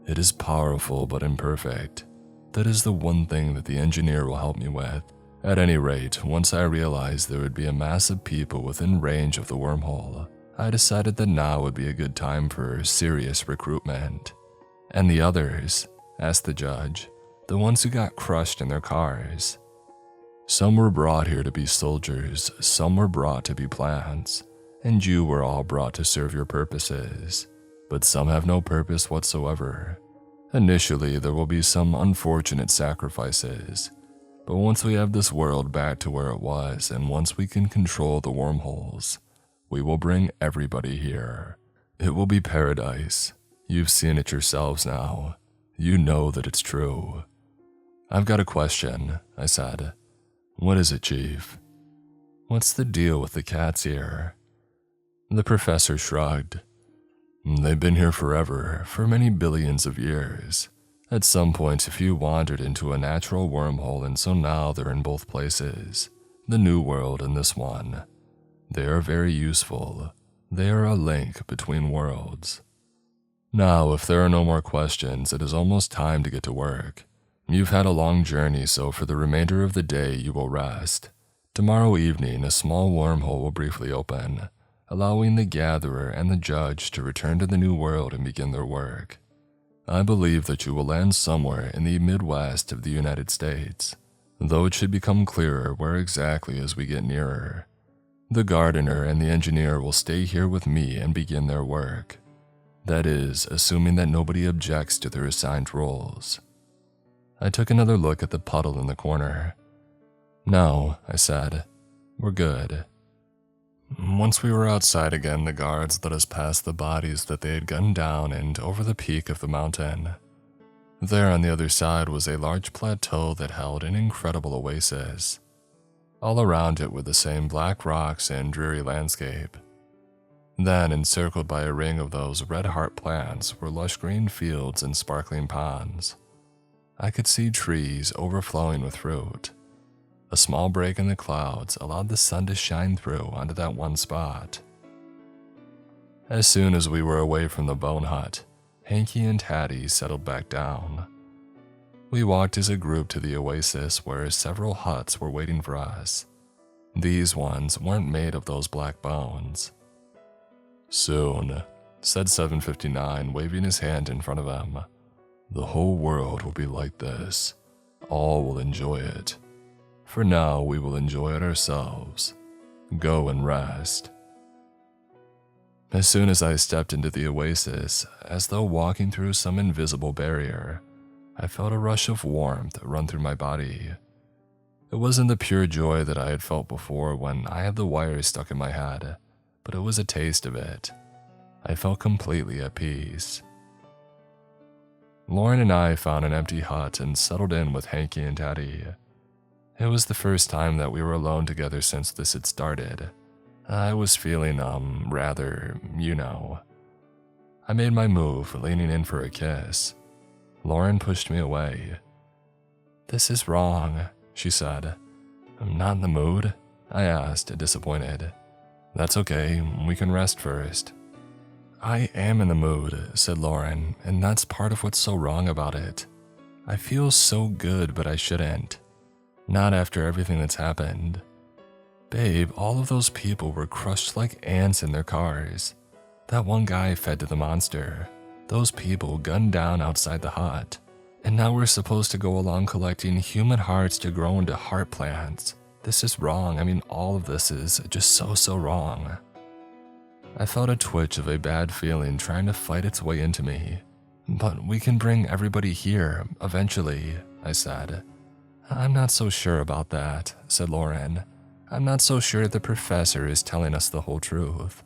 Speaker 1: It is powerful but imperfect. That is the one thing that the engineer will help me with. At any rate, once I realized there would be a mass of people within range of the wormhole, I decided that now would be a good time for serious recruitment. And the others? Asked the judge. The ones who got crushed in their cars. Some were brought here to be soldiers, some were brought to be plants, and you were all brought to serve your purposes. But some have no purpose whatsoever. Initially, there will be some unfortunate sacrifices, but once we have this world back to where it was, and once we can control the wormholes, we will bring everybody here. It will be paradise. You've seen it yourselves now. You know that it's true. I've got a question, I said. What is it, Chief? What's the deal with the cats here? The professor shrugged. They've been here forever, for many billions of years. At some point, a few wandered into a natural wormhole, and so now they're in both places, the new world and this one. They are very useful. They are a link between worlds. Now, if there are no more questions, it is almost time to get to work. You've had a long journey, so for the remainder of the day you will rest. Tomorrow evening, a small wormhole will briefly open, allowing the gatherer and the judge to return to the new world and begin their work. I believe that you will land somewhere in the Midwest of the United States, though it should become clearer where exactly as we get nearer. The gardener and the engineer will stay here with me and begin their work. That is, assuming that nobody objects to their assigned roles. I took another look at the puddle in the corner. No, I said. We're good. Once we were outside again, the guards led us past the bodies that they had gunned down and over the peak of the mountain. There on the other side was a large plateau that held an incredible oasis. All around it were the same black rocks and dreary landscape. Then, encircled by a ring of those red heart plants, were lush green fields and sparkling ponds. I could see trees overflowing with fruit. A small break in the clouds allowed the sun to shine through onto that one spot. As soon as we were away from the bone hut, Hanky and Hattie settled back down. We walked as a group to the oasis where several huts were waiting for us. These ones weren't made of those black bones. Soon, said 759, waving his hand in front of him. The whole world will be like this. All will enjoy it. For now, we will enjoy it ourselves. Go and rest. As soon as I stepped into the oasis, as though walking through some invisible barrier, I felt a rush of warmth run through my body. It wasn't the pure joy that I had felt before when I had the wires stuck in my head, but it was a taste of it. I felt completely at peace. Lauren and I found an empty hut and settled in with Hanky and Teddy. It was the first time that we were alone together since this had started. I was feeling, rather, I made my move, leaning in for a kiss. Lauren pushed me away. "This is wrong," she said. "I'm not in the mood," I asked, disappointed. "That's okay, we can rest first." "I am in the mood," said Lauren, "and that's part of what's so wrong about it. I feel so good, but I shouldn't. Not after everything that's happened. Babe, all of those people were crushed like ants in their cars. That one guy fed to the monster. Those people gunned down outside the hut. And now we're supposed to go along collecting human hearts to grow into heart plants. This is wrong. I mean, all of this is just so wrong." I felt a twitch of a bad feeling trying to fight its way into me. "But we can bring everybody here, eventually," I said. "I'm not so sure about that," said Lauren. "I'm not so sure the professor is telling us the whole truth.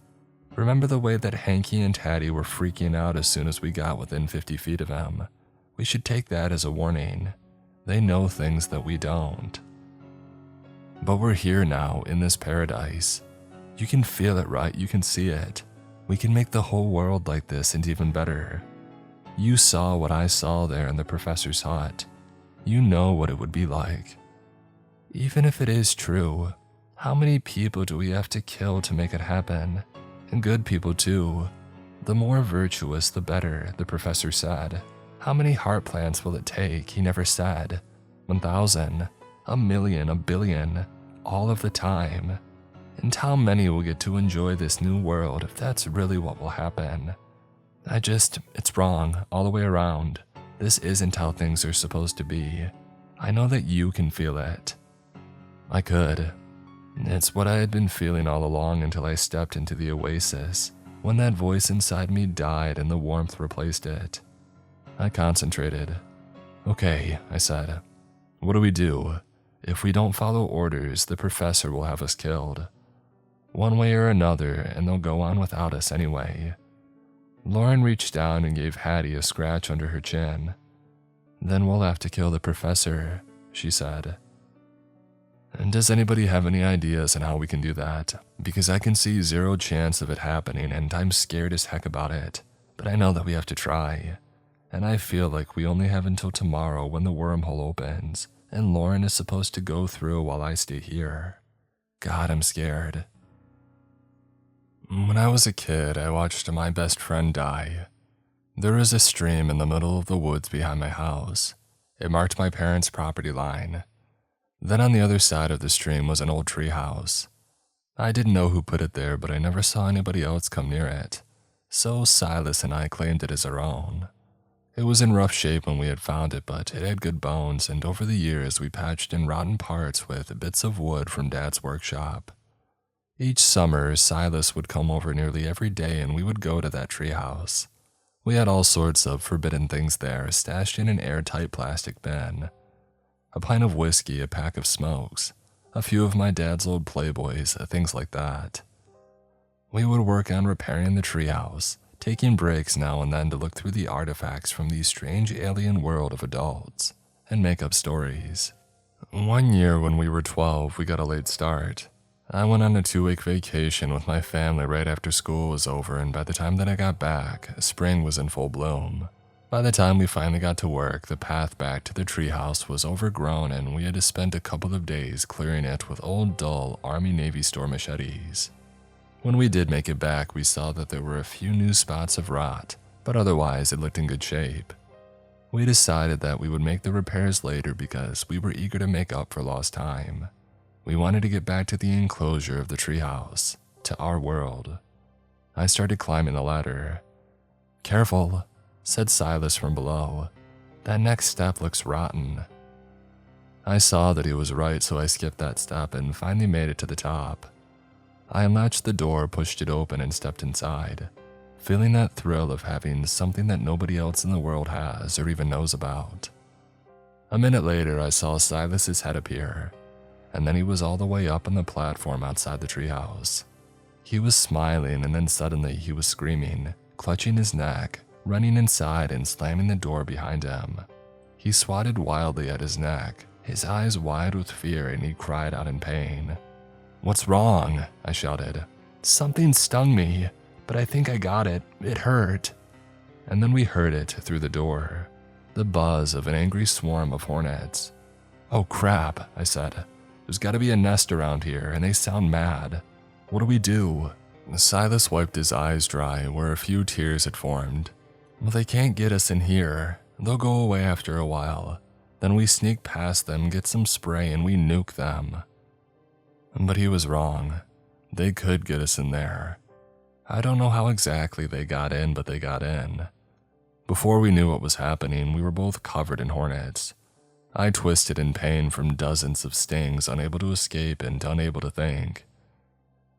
Speaker 1: Remember the way that Hanky and Taddy were freaking out as soon as we got within 50 feet of him? We should take that as a warning. They know things that we don't. But we're here now, in this paradise. You can feel it, right? You can see it. We can make the whole world like this and even better. You saw what I saw there in the professor's hut. You know what it would be like. Even if it is true, how many people do we have to kill to make it happen? And good people too. The more virtuous, the better, the professor said. How many heart plants will it take? He never said. 1,000, 1,000,000, 1,000,000,000, all of the time. And how many will get to enjoy this new world if that's really what will happen? It's wrong all the way around. This isn't how things are supposed to be. I know that you can feel it." I could. It's what I had been feeling all along until I stepped into the oasis, when that voice inside me died and the warmth replaced it. I concentrated. "Okay," I said. "What do we do? If we don't follow orders, the professor will have us killed. One way or another, and they'll go on without us anyway." Lauren reached down and gave Hattie a scratch under her chin. "Then we'll have to kill the professor," she said. "And does anybody have any ideas on how we can do that? Because I can see zero chance of it happening and I'm scared as heck about it, but I know that we have to try. And I feel like we only have until tomorrow when the wormhole opens, and Lauren is supposed to go through while I stay here. God, I'm scared." When I was a kid, I watched my best friend die. There was a stream in the middle of the woods behind my house. It marked my parents' property line. Then on the other side of the stream was an old tree house. I didn't know who put it there, but I never saw anybody else come near it. So Silas and I claimed it as our own. It was in rough shape when we had found it, but it had good bones, and over the years we patched in rotten parts with bits of wood from Dad's workshop. Each summer, Silas would come over nearly every day and we would go to that treehouse. We had all sorts of forbidden things there, stashed in an airtight plastic bin. A pint of whiskey, a pack of smokes, a few of my dad's old Playboys, things like that. We would work on repairing the treehouse, taking breaks now and then to look through the artifacts from the strange alien world of adults, and make up stories. One year when we were 12, we got a late start. I went on a 2-week vacation with my family right after school was over, and by the time that I got back, spring was in full bloom. By the time we finally got to work, the path back to the treehouse was overgrown and we had to spend a couple of days clearing it with old dull Army-Navy store machetes. When we did make it back, we saw that there were a few new spots of rot, but otherwise it looked in good shape. We decided that we would make the repairs later because we were eager to make up for lost time. We wanted to get back to the enclosure of the treehouse, to our world. I started climbing the ladder. "Careful," said Silas from below. "That next step looks rotten." I saw that he was right, so I skipped that step and finally made it to the top. I unlatched the door, pushed it open, and stepped inside, feeling that thrill of having something that nobody else in the world has or even knows about. A minute later, I saw Silas's head appear, and then he was all the way up on the platform outside the treehouse. He was smiling, and then suddenly he was screaming, clutching his neck, running inside and slamming the door behind him. He swatted wildly at his neck, his eyes wide with fear, and he cried out in pain. "What's wrong?" I shouted. "Something stung me, but I think I got it. It hurt." And then we heard it through the door, the buzz of an angry swarm of hornets. "Oh crap," I said. "There's got to be a nest around here, and they sound mad. What do we do?" Silas wiped his eyes dry where a few tears had formed. "Well, they can't get us in here. They'll go away after a while. Then we sneak past them, get some spray, and we nuke them." But he was wrong. They could get us in there. I don't know how exactly they got in, but they got in. Before we knew what was happening, we were both covered in hornets. I twisted in pain from dozens of stings, unable to escape and unable to think.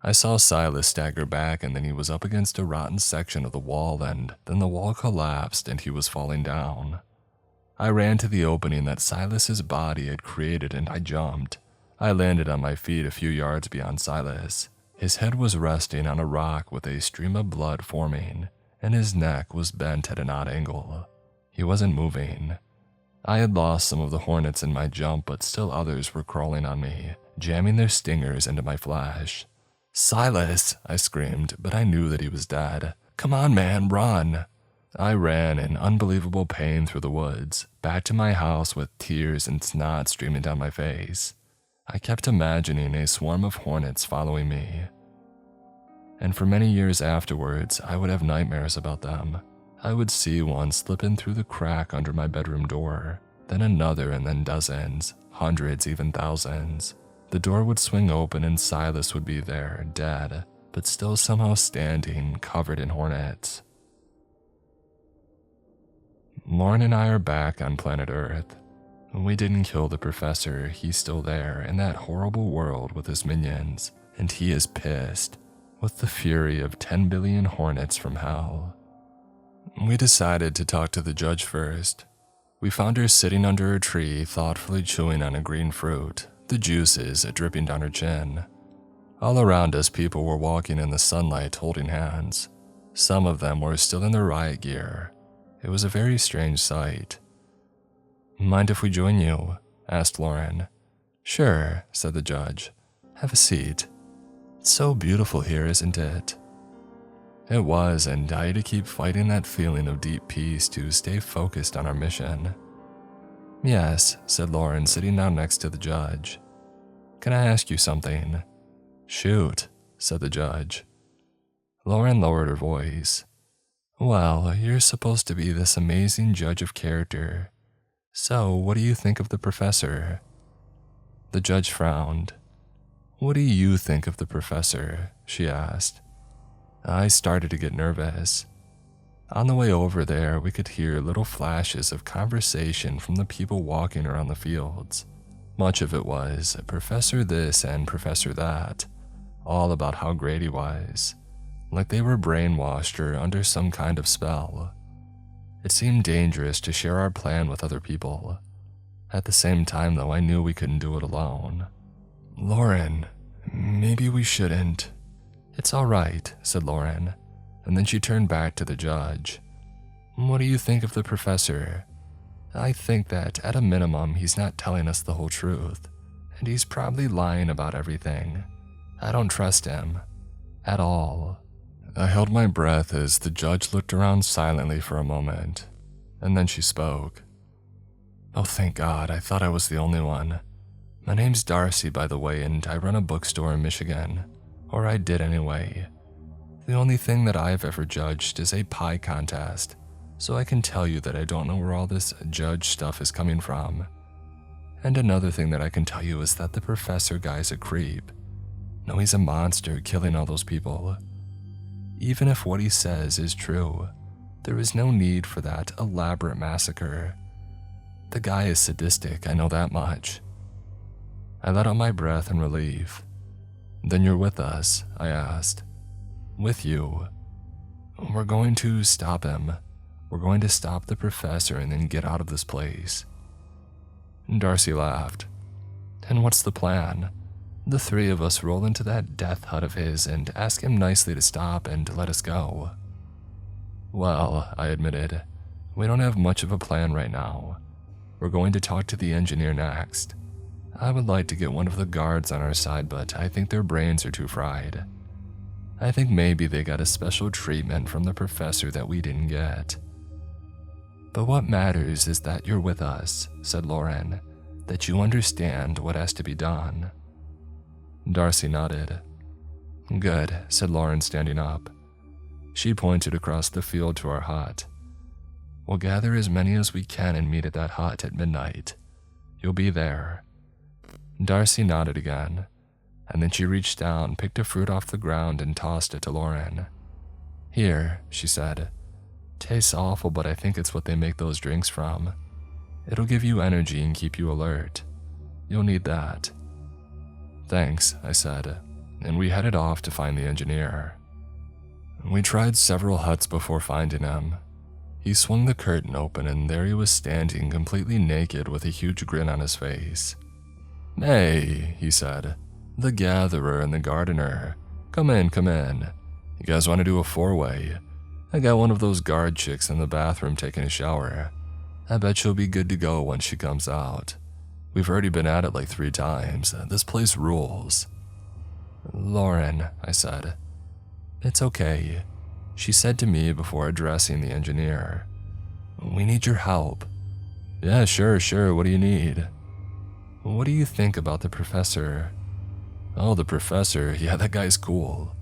Speaker 1: I saw Silas stagger back, and then he was up against a rotten section of the wall, and then the wall collapsed and he was falling down. I ran to the opening that Silas's body had created and I jumped. I landed on my feet a few yards beyond Silas. His head was resting on a rock with a stream of blood forming, and his neck was bent at an odd angle. He wasn't moving. I had lost some of the hornets in my jump, but still others were crawling on me, jamming their stingers into my flesh. "Silas!" I screamed, but I knew that he was dead. "Come on, man, run!" I ran in unbelievable pain through the woods, back to my house with tears and snot streaming down my face. I kept imagining a swarm of hornets following me. And for many years afterwards, I would have nightmares about them. I would see one slip in through the crack under my bedroom door, then another, and then dozens, hundreds, even thousands. The door would swing open and Silas would be there, dead, but still somehow standing, covered in hornets. Lauren and I are back on planet Earth. We didn't kill the professor. He's still there in that horrible world with his minions, and he is pissed, with the fury of 10 billion hornets from hell. We decided to talk to the judge first. We found her sitting under a tree, thoughtfully chewing on a green fruit, the juices dripping down her chin. All around us, people were walking in the sunlight holding hands. Some of them were still in their riot gear. It was a very strange sight. "Mind if we join you?" asked Lauren. "Sure," said the judge. "Have a seat. It's so beautiful here, isn't it?" It was, and I had to keep fighting that feeling of deep peace to stay focused on our mission. "Yes," said Lauren, sitting down next to the judge. "Can I ask you something?" "Shoot," said the judge. Lauren lowered her voice. "Well, you're supposed to be this amazing judge of character. So, what do you think of the professor?" The judge frowned. "What do you think of the professor?" she asked. I started to get nervous. On the way over there, we could hear little flashes of conversation from the people walking around the fields. Much of it was Professor this and Professor that, all about how great he was, like they were brainwashed or under some kind of spell. It seemed dangerous to share our plan with other people. At the same time, though, I knew we couldn't do it alone. "Lauren, maybe we shouldn't." "It's all right," said Lauren, and then she turned back to the judge. "What do you think of the professor?" "I think that, at a minimum, he's not telling us the whole truth, and he's probably lying about everything. I don't trust him. At all." I held my breath as the judge looked around silently for a moment, and then she spoke. "Oh, thank God, I thought I was the only one. My name's Darcy, by the way, and I run a bookstore in Michigan. Or I did anyway. The only thing that I've ever judged is a pie contest, so I can tell you that I don't know where all this judge stuff is coming from. And another thing that I can tell you is that the professor guy's a creep. No, he's a monster, killing all those people. Even if what he says is true, there is no need for that elaborate massacre. The guy is sadistic, I know that much." I let out my breath in relief. "Then you're with us?" I asked. "With you?" "We're going to stop him. We're going to stop the professor and then get out of this place." Darcy laughed. "And what's the plan?" The three of us roll into that death hut of his and ask him nicely to stop and let us go. Well, I admitted, we don't have much of a plan right now. We're going to talk to the engineer next. I would like to get one of the guards on our side, but I think their brains are too fried. I think maybe they got a special treatment from the professor that we didn't get. But what matters is that you're with us, said Lauren, that you understand what has to be done. Darcy nodded. Good, said Lauren, standing up. She pointed across the field to our hut. We'll gather as many as we can and meet at that hut at midnight. You'll be there. Darcy nodded again, and then she reached down, picked a fruit off the ground, and tossed it to Lauren. Here, she said. Tastes awful, but I think it's what they make those drinks from. It'll give you energy and keep you alert. You'll need that. Thanks, I said, and we headed off to find the engineer. We tried several huts before finding him. He swung the curtain open, and there he was standing completely naked with a huge grin on his face. Hey, he said, the gatherer and the gardener. Come in, come in. You guys want to do a four-way? I got one of those guard chicks in the bathroom taking a shower. I bet she'll be good to go when she comes out. We've already been at it like 3 times. This place rules. Lauren, I said. It's okay, she said to me before addressing the engineer. We need your help. Yeah, sure, what do you need? What do you think about the professor? Oh, the professor, yeah, that guy's cool.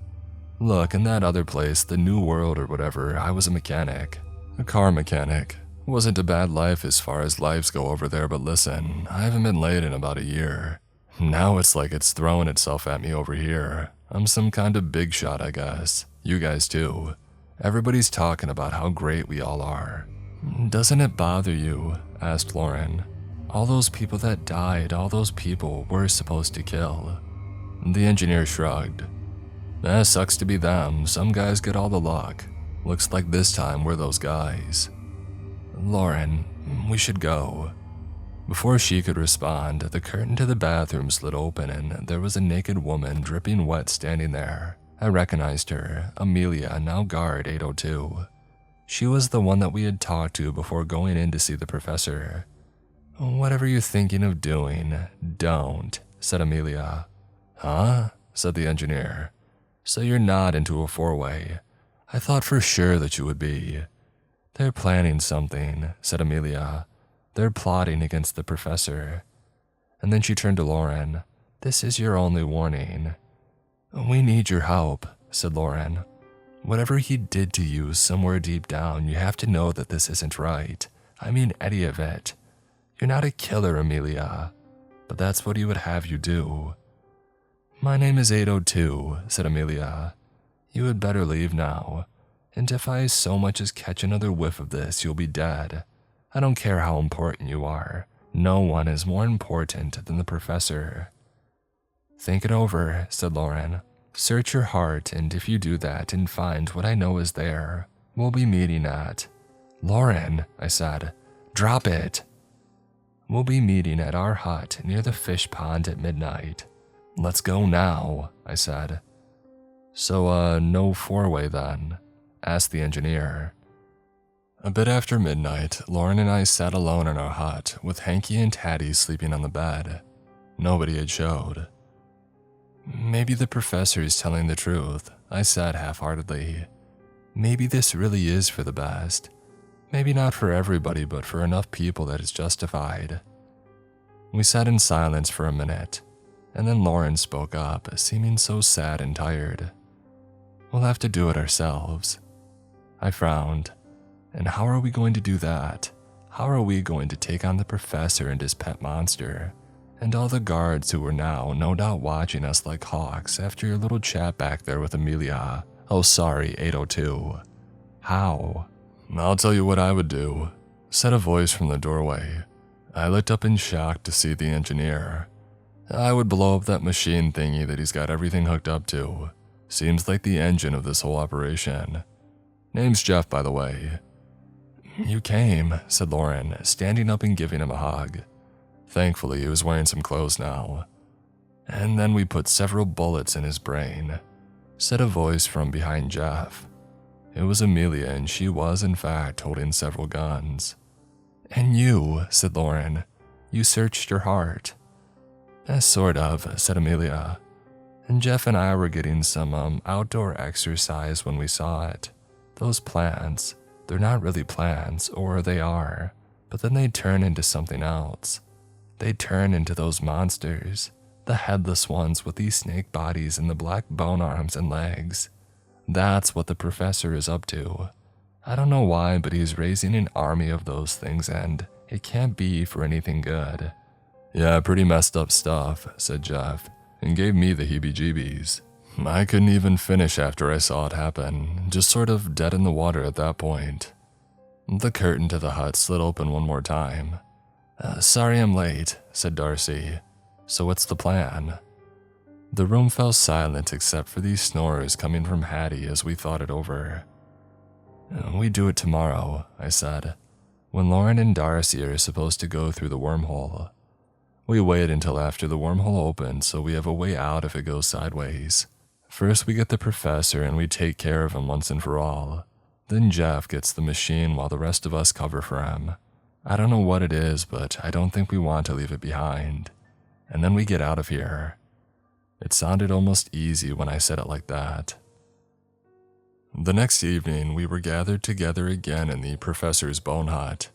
Speaker 1: Look, in that other place, the New World or whatever, I was a mechanic. A car mechanic. Wasn't a bad life as far as lives go over there, but listen, I haven't been laid in about a year. Now it's like it's throwing itself at me over here. I'm some kind of big shot, I guess. You guys too. Everybody's talking about how great we all are. Doesn't it bother you? Asked Lauren. All those people that died, all those people we're supposed to kill. The engineer shrugged. Sucks to be them. Some guys get all the luck. Looks like this time we're those guys. Lauren, we should go. Before she could respond, the curtain to the bathroom slid open and there was a naked woman dripping wet standing there. I recognized her, Amelia, now guard 802. She was the one that we had talked to before going in to see the professor. Whatever you're thinking of doing, don't, said Amelia. Huh? Said the engineer. So you're not into a four-way. I thought for sure that you would be. They're planning something, said Amelia. They're plotting against the professor. And then she turned to Lauren. This is your only warning. We need your help, said Lauren. Whatever he did to you somewhere deep down, you have to know that this isn't right. I mean any of it. You're not a killer, Amelia, but that's what he would have you do. My name is 802, said Amelia. You had better leave now, and if I so much as catch another whiff of this, you'll be dead. I don't care how important you are. No one is more important than the professor. Think it over, said Lauren. Search your heart, and if you do that and find what I know is there, we'll be meeting at... Lauren, I said, drop it. We'll be meeting at our hut near the fish pond at midnight. Let's go now, I said. So, no four-way then? Asked the engineer. A bit after midnight, Lauren and I sat alone in our hut with Hanky and Hattie sleeping on the bed. Nobody had showed. Maybe the professor is telling the truth, I said half-heartedly. Maybe this really is for the best. Maybe not for everybody, but for enough people that it's justified. We sat in silence for a minute, and then Lauren spoke up, seeming so sad and tired. We'll have to do it ourselves. I frowned. And how are we going to do that? How are we going to take on the professor and his pet monster? And all the guards who were now no doubt watching us like hawks after your little chat back there with Amelia. Oh, sorry, 802. How? I'll tell you what I would do, said a voice from the doorway. I looked up in shock to see the engineer. I would blow up that machine thingy that he's got everything hooked up to. Seems like the engine of this whole operation. Name's Jeff, by the way. You came, said Lauren, standing up and giving him a hug. Thankfully, he was wearing some clothes now. And then we put several bullets in his brain, said a voice from behind Jeff. It was Amelia, and she was, in fact, holding several guns. "And you," said Lauren, "you searched your heart." Sort of," said Amelia. "And Jeff and I were getting some outdoor exercise when we saw it. Those plants, they're not really plants, or they are, but then they turn into something else. They turn into those monsters, the headless ones with these snake bodies and the black bone arms and legs. That's what the professor is up to. I don't know why, but he's raising an army of those things, and it can't be for anything good." "Yeah, pretty messed up stuff," said Jeff, and gave me the heebie-jeebies. I couldn't even finish after I saw it happen, just sort of dead in the water at that point. The curtain to the hut slid open one more time. Sorry I'm late," said Darcy. "So what's the plan?" The room fell silent except for these snores coming from Hattie as we thought it over. "We do it tomorrow," I said, "when Lauren and Darcy are supposed to go through the wormhole. We wait until after the wormhole opens so we have a way out if it goes sideways. First we get the professor and we take care of him once and for all. Then Jeff gets the machine while the rest of us cover for him. I don't know what it is, but I don't think we want to leave it behind. And then we get out of here." It sounded almost easy when I said it like that. The next evening, we were gathered together again in the professor's bone hut.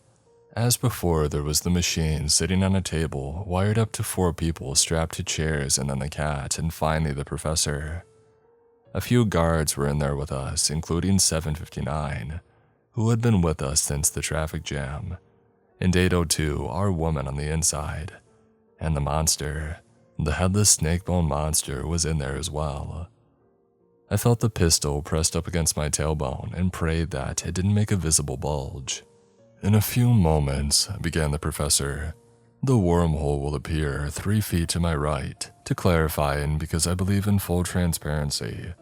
Speaker 1: As before, there was the machine sitting on a table, wired up to 4 people strapped to chairs, and then the cat, and finally the professor. A few guards were in there with us, including 759, who had been with us since the traffic jam, and 802, our woman on the inside. And the monster, the headless snake-bone monster, was in there as well. I felt the pistol pressed up against my tailbone and prayed that it didn't make a visible bulge. "In a few moments," began the professor, "the wormhole will appear 3 feet to my right. To clarify, and because I believe in full transparency,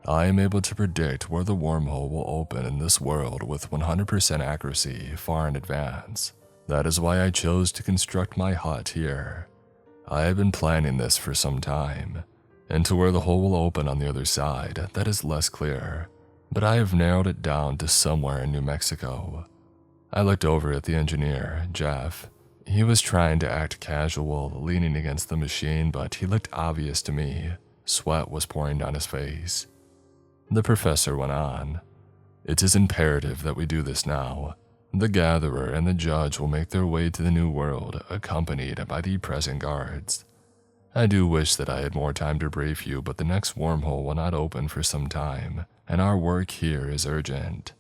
Speaker 1: I am able to predict where the wormhole will open in this world with 100% accuracy far in advance. That is why I chose to construct my hut here. I have been planning this for some time, and to where the hole will open on the other side, that is less clear, but I have narrowed it down to somewhere in New Mexico." I looked over at the engineer, Jeff. He was trying to act casual, leaning against the machine, but he looked obvious to me. Sweat was pouring down his face. The professor went on. "It is imperative that we do this now. The gatherer and the judge will make their way to the new world, accompanied by the present guards. I do wish that I had more time to brief you, but the next wormhole will not open for some time, and our work here is urgent.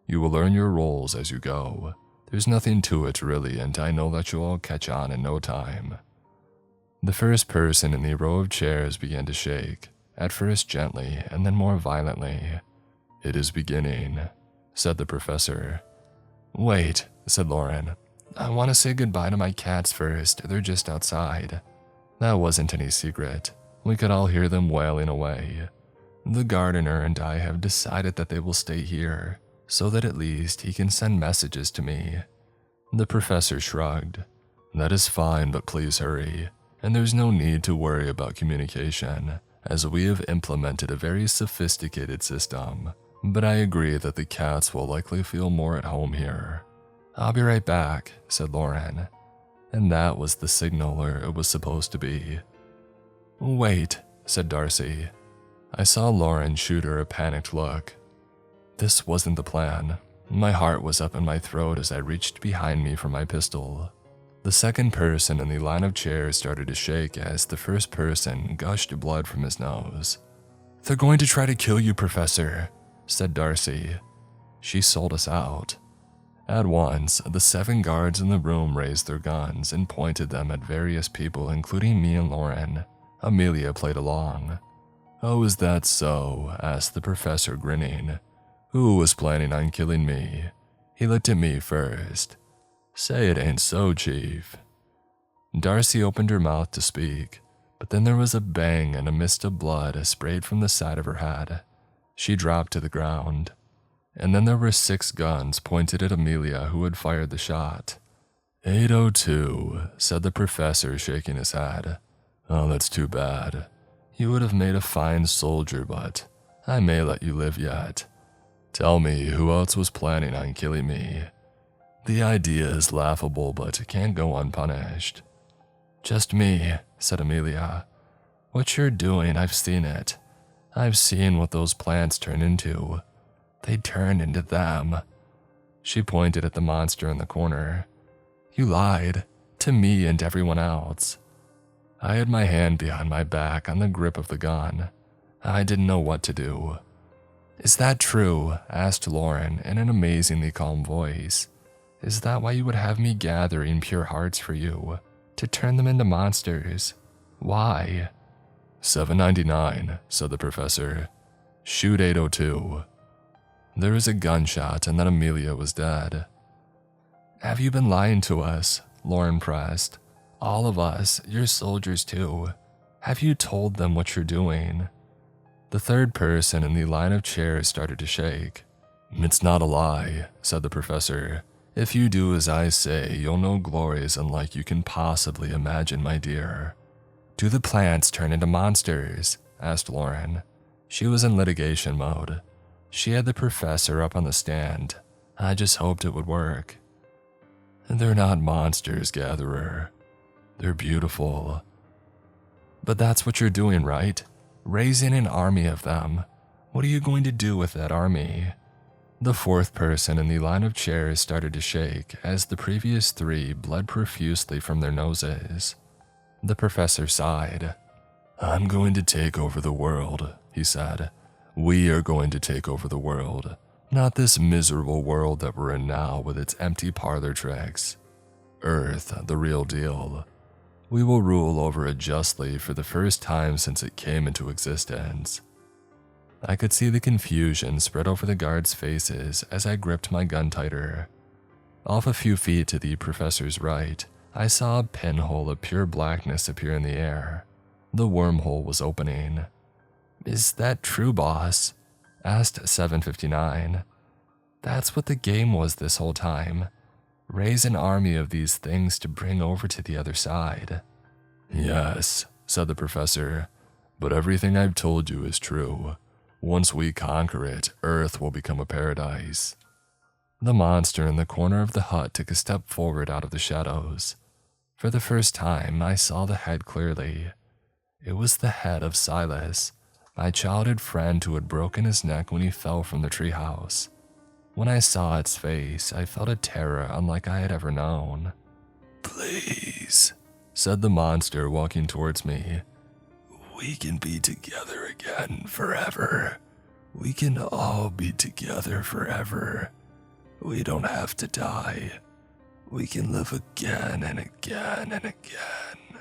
Speaker 1: You will learn your roles as you go. There's nothing to it really, and I know that you'll all catch on in no time." The first person in the row of chairs began to shake, at first gently and then more violently. "It is beginning," said the professor. "Wait," said Lauren. "I want to say goodbye to my cats first. They're just outside." That wasn't any secret. We could all hear them wailing away. "The gardener and I have decided that they will stay here, so that at least he can send messages to me." The professor shrugged. "That is fine, but please hurry. And there's no need to worry about communication, as we have implemented a very sophisticated system. But I agree that the cats will likely feel more at home here." "I'll be right back," said Lauren. And that was the signal, or it was supposed to be. "Wait," said Darcy. I saw Lauren shoot her a panicked look. This wasn't the plan. My heart was up in my throat as I reached behind me for my pistol. The second person in the line of chairs started to shake as the first person gushed blood from his nose. "They're going to try to kill you, Professor," said Darcy. She sold us out. At once, the 7 guards in the room raised their guns and pointed them at various people, including me and Lauren. Amelia played along. "Oh, is that so?" asked the professor, grinning. "Who was planning on killing me?" He looked at me first. "Say it ain't so, Chief." Darcy opened her mouth to speak, but then there was a bang and a mist of blood sprayed from the side of her head. She dropped to the ground. And then there were 6 guns pointed at Amelia, who had fired the shot. 802, said the professor, shaking his head. "Oh, that's too bad. You would have made a fine soldier, but I may let you live yet." Tell me who else was planning on killing me. The idea is laughable, but it can't go unpunished. Just me, said Amelia. What you're doing, I've seen it. I've seen what those plants turn into. They turn into them. She pointed at the monster in the corner. You lied, to me and everyone else. I had my hand behind my back on the grip of the gun. I didn't know what to do. Is that true? Asked Lauren in an amazingly calm voice. Is that why you would have me gathering pure hearts for you? To turn them into monsters? Why? $7.99, said the professor. Shoot 802. There was a gunshot and then Amelia was dead. Have you been lying to us? Lauren pressed. All of us, your soldiers too. Have you told them what you're doing? The third person in the line of chairs started to shake. It's not a lie, said the professor. If you do as I say, you'll know glories unlike you can possibly imagine, my dear. Do the plants turn into monsters? Asked Lauren. She was in litigation mode. She had the professor up on the stand. I just hoped it would work. They're not monsters, Gatherer. They're beautiful. But that's what you're doing, right? Raising an army of them. What are you going to do with that army? The fourth person in the line of chairs started to shake as the previous three bled profusely from their noses. The professor sighed. I'm going to take over the world, he said. We are going to take over the world, not this miserable world that we're in now with its empty parlor tricks. Earth, the real deal. We will rule over it justly for the first time since it came into existence. I could see the confusion spread over the guards' faces as I gripped my gun tighter. Off a few feet to the professor's right, I saw a pinhole of pure blackness appear in the air. The wormhole was opening. Is that true, boss? Asked 759. That's what the game was this whole time. Raise an army of these things to bring over to the other side. Yes, said the professor, but everything I've told you is true. Once we conquer it, Earth will become a paradise. The monster in the corner of the hut took a step forward out of the shadows. For the first time, I saw the head clearly. It was the head of Silas, my childhood friend who had broken his neck when he fell from the treehouse. When I saw its face, I felt a terror unlike I had ever known. Please, said the monster walking towards me. We can be together again forever. We can all be together forever. We don't have to die. We can live again and again and again.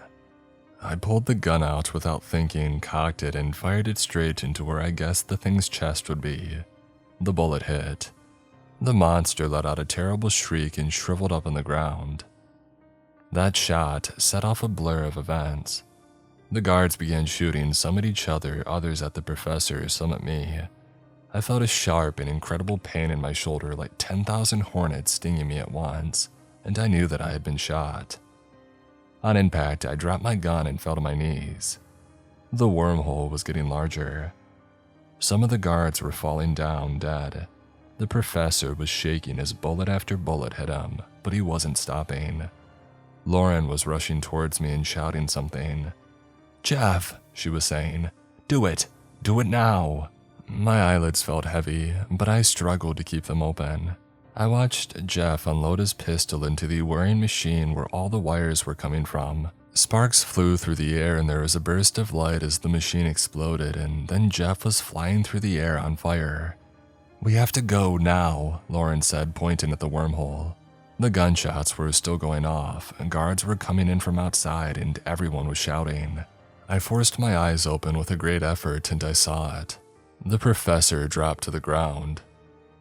Speaker 1: I pulled the gun out without thinking, cocked it, and fired it straight into where I guessed the thing's chest would be. The bullet hit. The monster let out a terrible shriek and shriveled up on the ground. That shot set off a blur of events. The guards began shooting, some at each other, others at the professor, some at me. I felt a sharp and incredible pain in my shoulder like 10,000 hornets stinging me at once, and I knew that I had been shot. On impact, I dropped my gun and fell to my knees. The wormhole was getting larger. Some of the guards were falling down dead. The professor was shaking as bullet after bullet hit him, but he wasn't stopping. Lauren was rushing towards me and shouting something. Jeff, she was saying, do it now. My eyelids felt heavy, but I struggled to keep them open. I watched Jeff unload his pistol into the whirring machine where all the wires were coming from. Sparks flew through the air and there was a burst of light as the machine exploded, and then Jeff was flying through the air on fire. We have to go now, Lauren said, pointing at the wormhole. The gunshots were still going off, and guards were coming in from outside and everyone was shouting. I forced my eyes open with a great effort and I saw it. The professor dropped to the ground.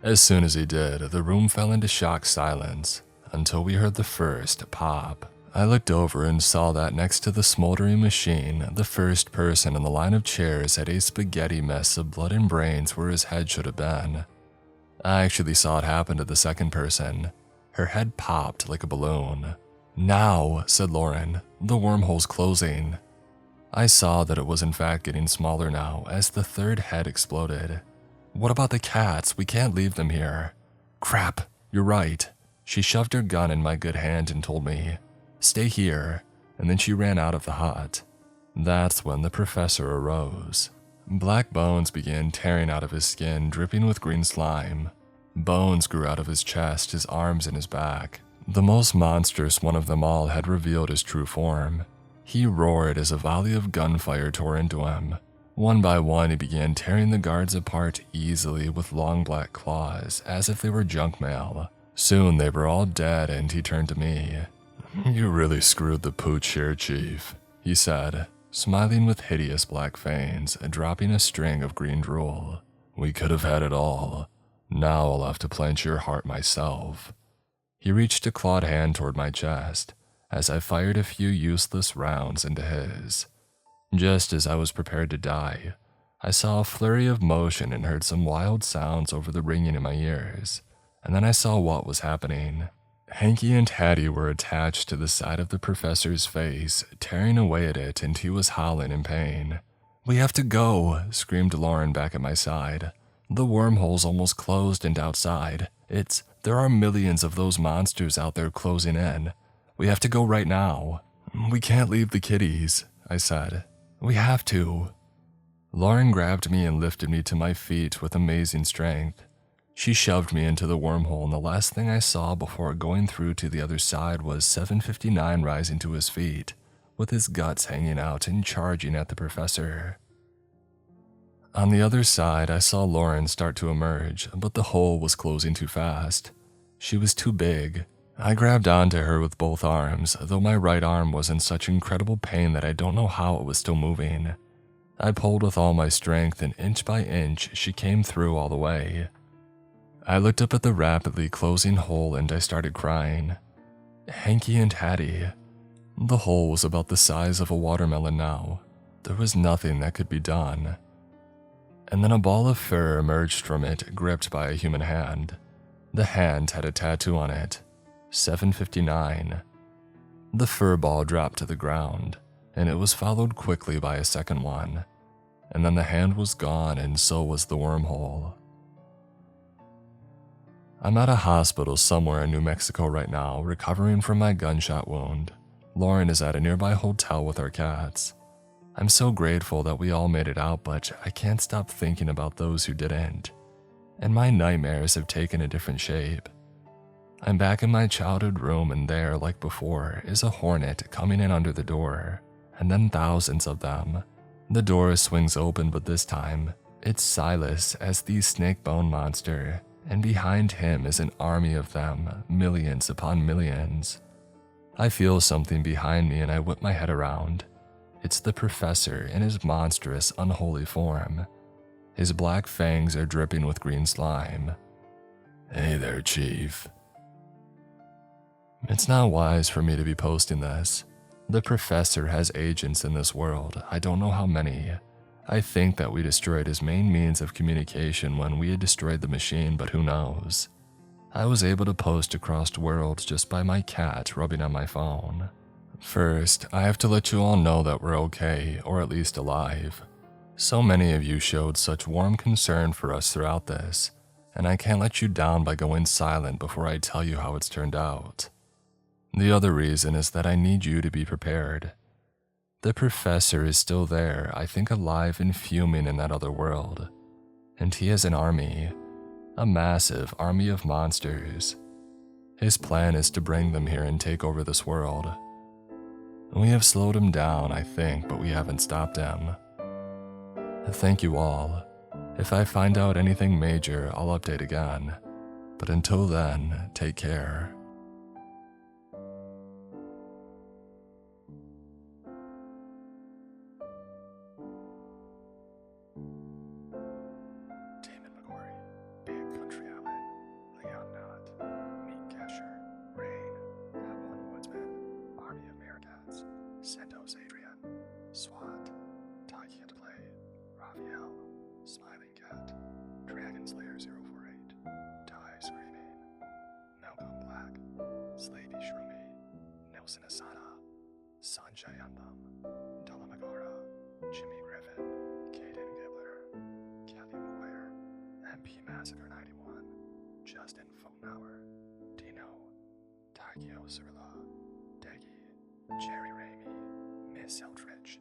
Speaker 1: As soon as he did, the room fell into shocked silence until we heard the first pop. I looked over and saw that next to the smoldering machine, the first person in the line of chairs had a spaghetti mess of blood and brains where his head should have been. I actually saw it happen to the second person. Her head popped like a balloon. Now, said Lauren, the wormhole's closing. I saw that it was in fact getting smaller now as the third head exploded. What about the cats? We can't leave them here. Crap, you're right. She shoved her gun in my good hand and told me, stay here, and then she ran out of the hut. That's when the professor arose. Black bones began tearing out of his skin, dripping with green slime. Bones grew out of his chest, his arms, and his back. The most monstrous one of them all had revealed his true form. He roared as a volley of gunfire tore into him. One by one, he began tearing the guards apart easily with long black claws, as if they were junk mail. Soon they were all dead, and he turned to me. You really screwed the pooch here, Chief, he said, smiling with hideous black fangs and dropping a string of green drool. We could have had it all. Now I'll have to plant your heart myself. He reached a clawed hand toward my chest as I fired a few useless rounds into his. Just as I was prepared to die, I saw a flurry of motion and heard some wild sounds over the ringing in my ears, and then I saw what was happening. Hanky and Hattie were attached to the side of the professor's face, tearing away at it, and he was howling in pain. We have to go, screamed Lauren back at my side. The wormhole's almost closed and outside. There are millions of those monsters out there closing in. We have to go right now. We can't leave the kiddies, I said. We have to. Lauren grabbed me and lifted me to my feet with amazing strength. She shoved me into the wormhole, and the last thing I saw before going through to the other side was 759 rising to his feet, with his guts hanging out and charging at the professor. On the other side, I saw Lauren start to emerge, but the hole was closing too fast. She was too big. I grabbed onto her with both arms, though my right arm was in such incredible pain that I don't know how it was still moving. I pulled with all my strength, and inch by inch, she came through all the way. I looked up at the rapidly closing hole and I started crying. Hanky and Hattie. The hole was about the size of a watermelon now. There was nothing that could be done. And then a ball of fur emerged from it, gripped by a human hand. The hand had a tattoo on it. 759. The fur ball dropped to the ground, and it was followed quickly by a second one. And then the hand was gone, and so was the wormhole. I'm at a hospital somewhere in New Mexico right now, recovering from my gunshot wound. Lauren is at a nearby hotel with our cats. I'm so grateful that we all made it out, but I can't stop thinking about those who didn't. And my nightmares have taken a different shape. I'm back in my childhood room, and there, like before, is a hornet coming in under the door, and then thousands of them. The door swings open, but this time, it's Silas as the snake bone monster, and behind him is an army of them, millions upon millions. I feel something behind me and I whip my head around. It's the professor in his monstrous, unholy form. His black fangs are dripping with green slime. Hey there, Chief. It's not wise for me to be posting this. The professor has agents in this world, I don't know how many. I think that we destroyed his main means of communication when we had destroyed the machine, but who knows? I was able to post across worlds just by my cat rubbing on my phone. First, I have to let you all know that we're okay, or at least alive. So many of you showed such warm concern for us throughout this, and I can't let you down by going silent before I tell you how it's turned out. The other reason is that I need you to be prepared. The professor is still there, I think alive and fuming in that other world. And he has an army, a massive army of monsters. His plan is to bring them here and take over this world. We have slowed him down, I think, but we haven't stopped him. Thank you all. If I find out anything major, I'll update again. But until then, take care.
Speaker 2: Sendos Adrian, SWAT, Taki and Play, Raphael, Smiling Cat, Dragon Slayer 048, Die Screaming, Malcolm Black, Slavey Shroomy, Nelson Asada, Sanjay Ambam, Dalamagara, Jimmy Griffin, Kaden Gibbler, Kathy Moyer, Massacre 91, Justin Fonauer, Dino, Takio Surla, Deggy, Jerry Ramey, Miss Eldridge,